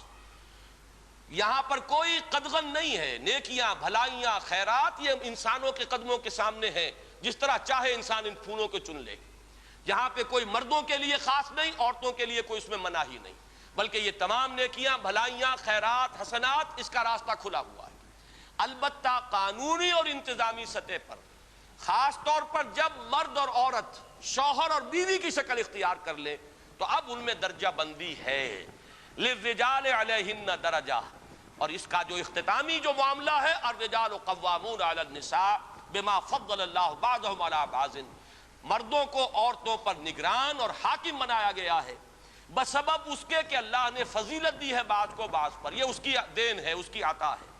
یہاں پر کوئی قدغن نہیں ہے، نیکیاں، بھلائیاں، خیرات یہ انسانوں کے قدموں کے سامنے ہیں، جس طرح چاہے انسان ان پھولوں کو چن لے۔ یہاں پہ کوئی مردوں کے لیے خاص نہیں، عورتوں کے لیے کوئی اس میں مناہی نہیں، بلکہ یہ تمام نیکیاں، بھلائیاں، خیرات، حسنات، اس کا راستہ کھلا ہوا ہے۔ البتہ قانونی اور انتظامی سطح پر، خاص طور پر جب مرد اور عورت شوہر اور بیوی کی شکل اختیار کر لے تو اب ان میں درجہ بندی ہے۔ للرجال علیہن درجہ، اور اس کا جو اختتامی جو معاملہ ہے، الرجال قوامون علی النساء بما فضل اللہ بعضهم علی بعض، مردوں کو عورتوں پر نگران اور حاکم بنایا گیا ہے بسبب اس کے کہ اللہ نے فضیلت دی ہے بعض کو بعض پر، یہ اس کی دین ہے، اس کی عطا ہے۔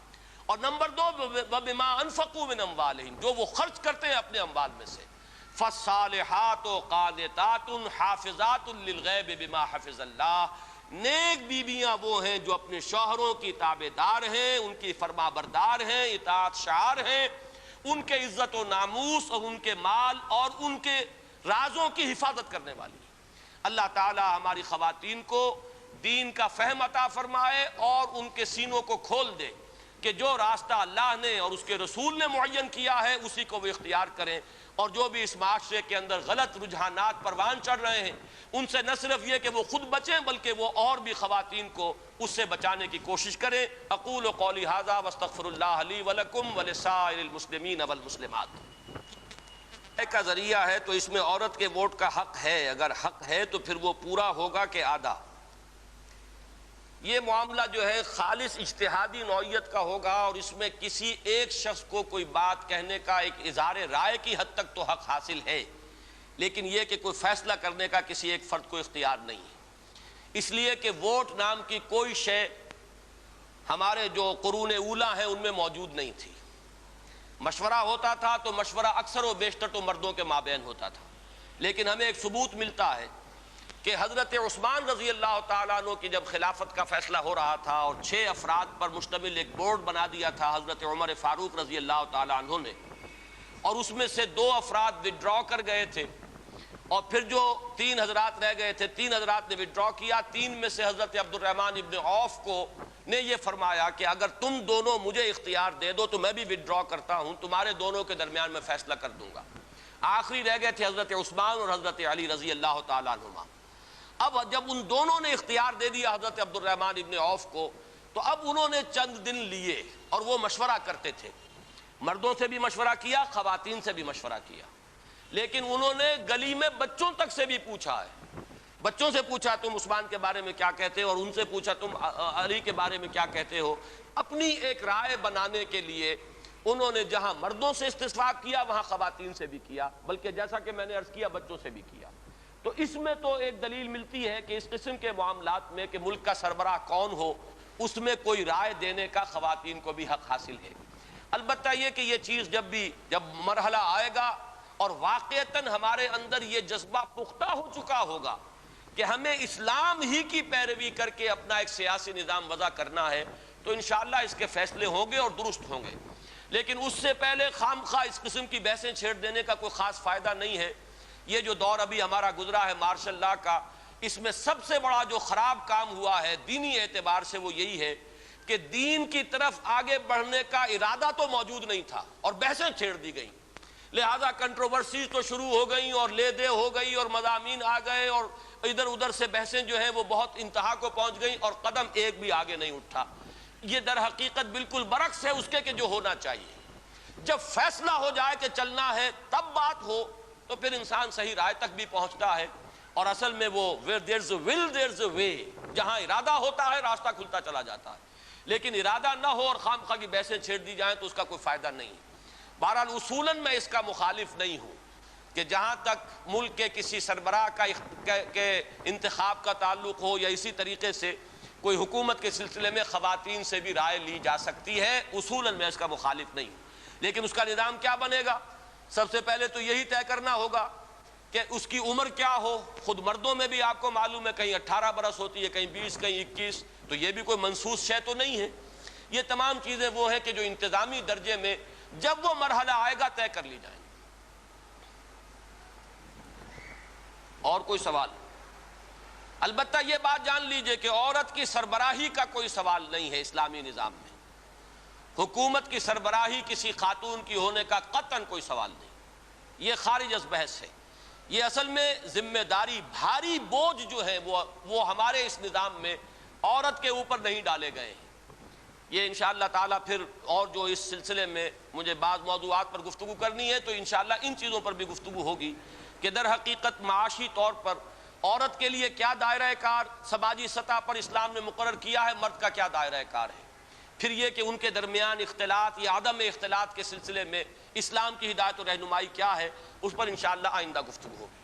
اور نمبر 2، وبما انفقوا من اموالہم، جو وہ خرچ کرتے ہیں اپنے اموال میں سے۔ فالصالحات قانتات حافظات للغیب بما حفظ اللہ، نیک بیویاں وہ ہیں جو اپنے شوہروں کی تابع دار ہیں، ان کی فرما بردار ہیں، اطاعت شعار ہیں، ان کے عزت و ناموس اور ان کے مال اور ان کے رازوں کی حفاظت کرنے والی۔ اللہ تعالی ہماری خواتین کو دین کا فہم عطا فرمائے اور ان کے سینوں کو کھول دے کہ جو راستہ اللہ نے اور اس کے رسول نے معین کیا ہے اسی کو وہ اختیار کریں، اور جو بھی اس معاشرے کے اندر غلط رجحانات پروان چڑھ رہے ہیں ان سے نہ صرف یہ کہ وہ خود بچیں بلکہ وہ اور بھی خواتین کو اس سے بچانے کی کوشش کریں۔ اقول قولی ھذا واستغفر اللہ لی ولکم ولسائر المسلمین والمسلمات۔ کا ذریعہ ہے تو اس میں عورت کے ووٹ کا حق ہے، اگر حق ہے تو پھر وہ پورا ہوگا کہ آدھا؟ یہ معاملہ جو ہے خالص اجتہادی نوعیت کا ہوگا، اور اس میں کسی ایک شخص کو کوئی بات کہنے کا ایک اظہار رائے کی حد تک تو حق حاصل ہے، لیکن یہ کہ کوئی فیصلہ کرنے کا کسی ایک فرد کو اختیار نہیں ہے، اس لیے کہ ووٹ نام کی کوئی شے ہمارے جو قرون اولیٰ ہیں ان میں موجود نہیں تھی۔ مشورہ ہوتا تھا تو مشورہ اکثر و بیشتر تو مردوں کے مابین ہوتا تھا، لیکن ہمیں ایک ثبوت ملتا ہے کہ حضرت عثمان رضی اللہ تعالیٰ عنہ کی جب خلافت کا فیصلہ ہو رہا تھا اور 6 افراد پر مشتمل ایک بورڈ بنا دیا تھا حضرت عمر فاروق رضی اللہ تعالیٰ عنہ نے، اور اس میں سے 2 افراد وڈرا کر گئے تھے، اور پھر جو 3 حضرات رہ گئے تھے، 3 حضرات نے وڈرا کیا۔ 3 میں سے حضرت عبد الرحمن ابن عوف کو نے یہ فرمایا کہ اگر تم دونوں مجھے اختیار دے دو تو میں بھی وڈرا کرتا ہوں، تمہارے دونوں کے درمیان میں فیصلہ کر دوں گا۔ آخری رہ گئے تھے حضرت عثمان اور حضرت علی رضی اللہ تعالیٰ عنہما۔ اب جب ان دونوں نے اختیار دے دیا حضرت عبد الرحمن ابن عوف کو، تو اب انہوں نے چند دن لیے اور وہ مشورہ کرتے تھے، مردوں سے بھی مشورہ کیا، خواتین سے بھی مشورہ کیا، لیکن انہوں نے گلی میں بچوں تک سے بھی پوچھا ہے۔ بچوں سے پوچھا تم عثمان کے بارے میں کیا کہتے ہو، اور ان سے پوچھا تم علی کے بارے میں کیا کہتے ہو۔ اپنی ایک رائے بنانے کے لیے انہوں نے جہاں مردوں سے استفسار کیا وہاں خواتین سے بھی کیا، بلکہ جیسا کہ میں نے عرض کیا بچوں سے بھی کیا۔ تو اس میں تو ایک دلیل ملتی ہے کہ اس قسم کے معاملات میں کہ ملک کا سربراہ کون ہو اس میں کوئی رائے دینے کا خواتین کو بھی حق حاصل ہے۔ البتہ یہ کہ یہ چیز جب مرحلہ آئے گا اور واقعتاً ہمارے اندر یہ جذبہ پختہ ہو چکا ہوگا کہ ہمیں اسلام ہی کی پیروی کر کے اپنا ایک سیاسی نظام وضع کرنا ہے تو انشاءاللہ اس کے فیصلے ہوں گے اور درست ہوں گے، لیکن اس سے پہلے خام خواہ اس قسم کی بحثیں چھیڑ دینے کا کوئی خاص فائدہ نہیں ہے۔ یہ جو دور ابھی ہمارا گزرا ہے مارشل لا کا، اس میں سب سے بڑا جو خراب کام ہوا ہے دینی اعتبار سے وہ یہی ہے کہ دین کی طرف آگے بڑھنے کا ارادہ تو موجود نہیں تھا اور بحثیں چھیڑ دی گئیں، لہذا کنٹروورسیز تو شروع ہو گئیں اور لے دے ہو گئی اور مضامین آ گئے اور ادھر ادھر سے بحثیں جو ہیں وہ بہت انتہا کو پہنچ گئیں اور قدم ایک بھی آگے نہیں اٹھا۔ یہ در حقیقت بالکل برعکس ہے اس کے کہ جو ہونا چاہیے۔ جب فیصلہ ہو جائے کہ چلنا ہے تب بات ہو تو پھر انسان صحیح رائے تک بھی پہنچتا ہے، اور اصل میں وہ where there's a will there's a way، جہاں ارادہ ہوتا ہے راستہ کھلتا چلا جاتا ہے، لیکن ارادہ نہ ہو اور خام خواہ کی بحثیں چھیڑ دی جائیں تو اس کا کوئی فائدہ نہیں۔ بہرحال اصولاً میں اس کا مخالف نہیں ہوں کہ جہاں تک ملک کے کسی سربراہ کے انتخاب کا تعلق ہو یا اسی طریقے سے کوئی حکومت کے سلسلے میں خواتین سے بھی رائے لی جا سکتی ہے، اصولاً میں اس کا مخالف نہیں ہوں، لیکن اس کا نظام کیا بنے گا؟ سب سے پہلے تو یہی طے کرنا ہوگا کہ اس کی عمر کیا ہو۔ خود مردوں میں بھی آپ کو معلوم ہے کہیں 18 برس ہوتی ہے، کہیں 20، کہیں 21، تو یہ بھی کوئی منصوص شے تو نہیں ہے۔ یہ تمام چیزیں وہ ہیں کہ جو انتظامی درجے میں جب وہ مرحلہ آئے گا طے کر لی جائیں۔ اور کوئی سوال؟ البتہ یہ بات جان لیجئے کہ عورت کی سربراہی کا کوئی سوال نہیں ہے اسلامی نظام میں، حکومت کی سربراہی کسی خاتون کی ہونے کا قطعاً کوئی سوال نہیں، یہ خارج از بحث ہے۔ یہ اصل میں ذمہ داری، بھاری بوجھ جو ہے وہ ہمارے اس نظام میں عورت کے اوپر نہیں ڈالے گئے ہیں۔ یہ انشاءاللہ تعالیٰ پھر اور جو اس سلسلے میں مجھے بعض موضوعات پر گفتگو کرنی ہے تو انشاءاللہ ان چیزوں پر بھی گفتگو ہوگی کہ در حقیقت معاشی طور پر عورت کے لیے کیا دائرہ کار سماجی سطح پر اسلام نے مقرر کیا ہے، مرد کا کیا دائرہ کار ہے، پھر یہ کہ ان کے درمیان اختلاط یا عدم اختلاط کے سلسلے میں اسلام کی ہدایت و رہنمائی کیا ہے، اس پر انشاءاللہ آئندہ گفتگو ہوگی۔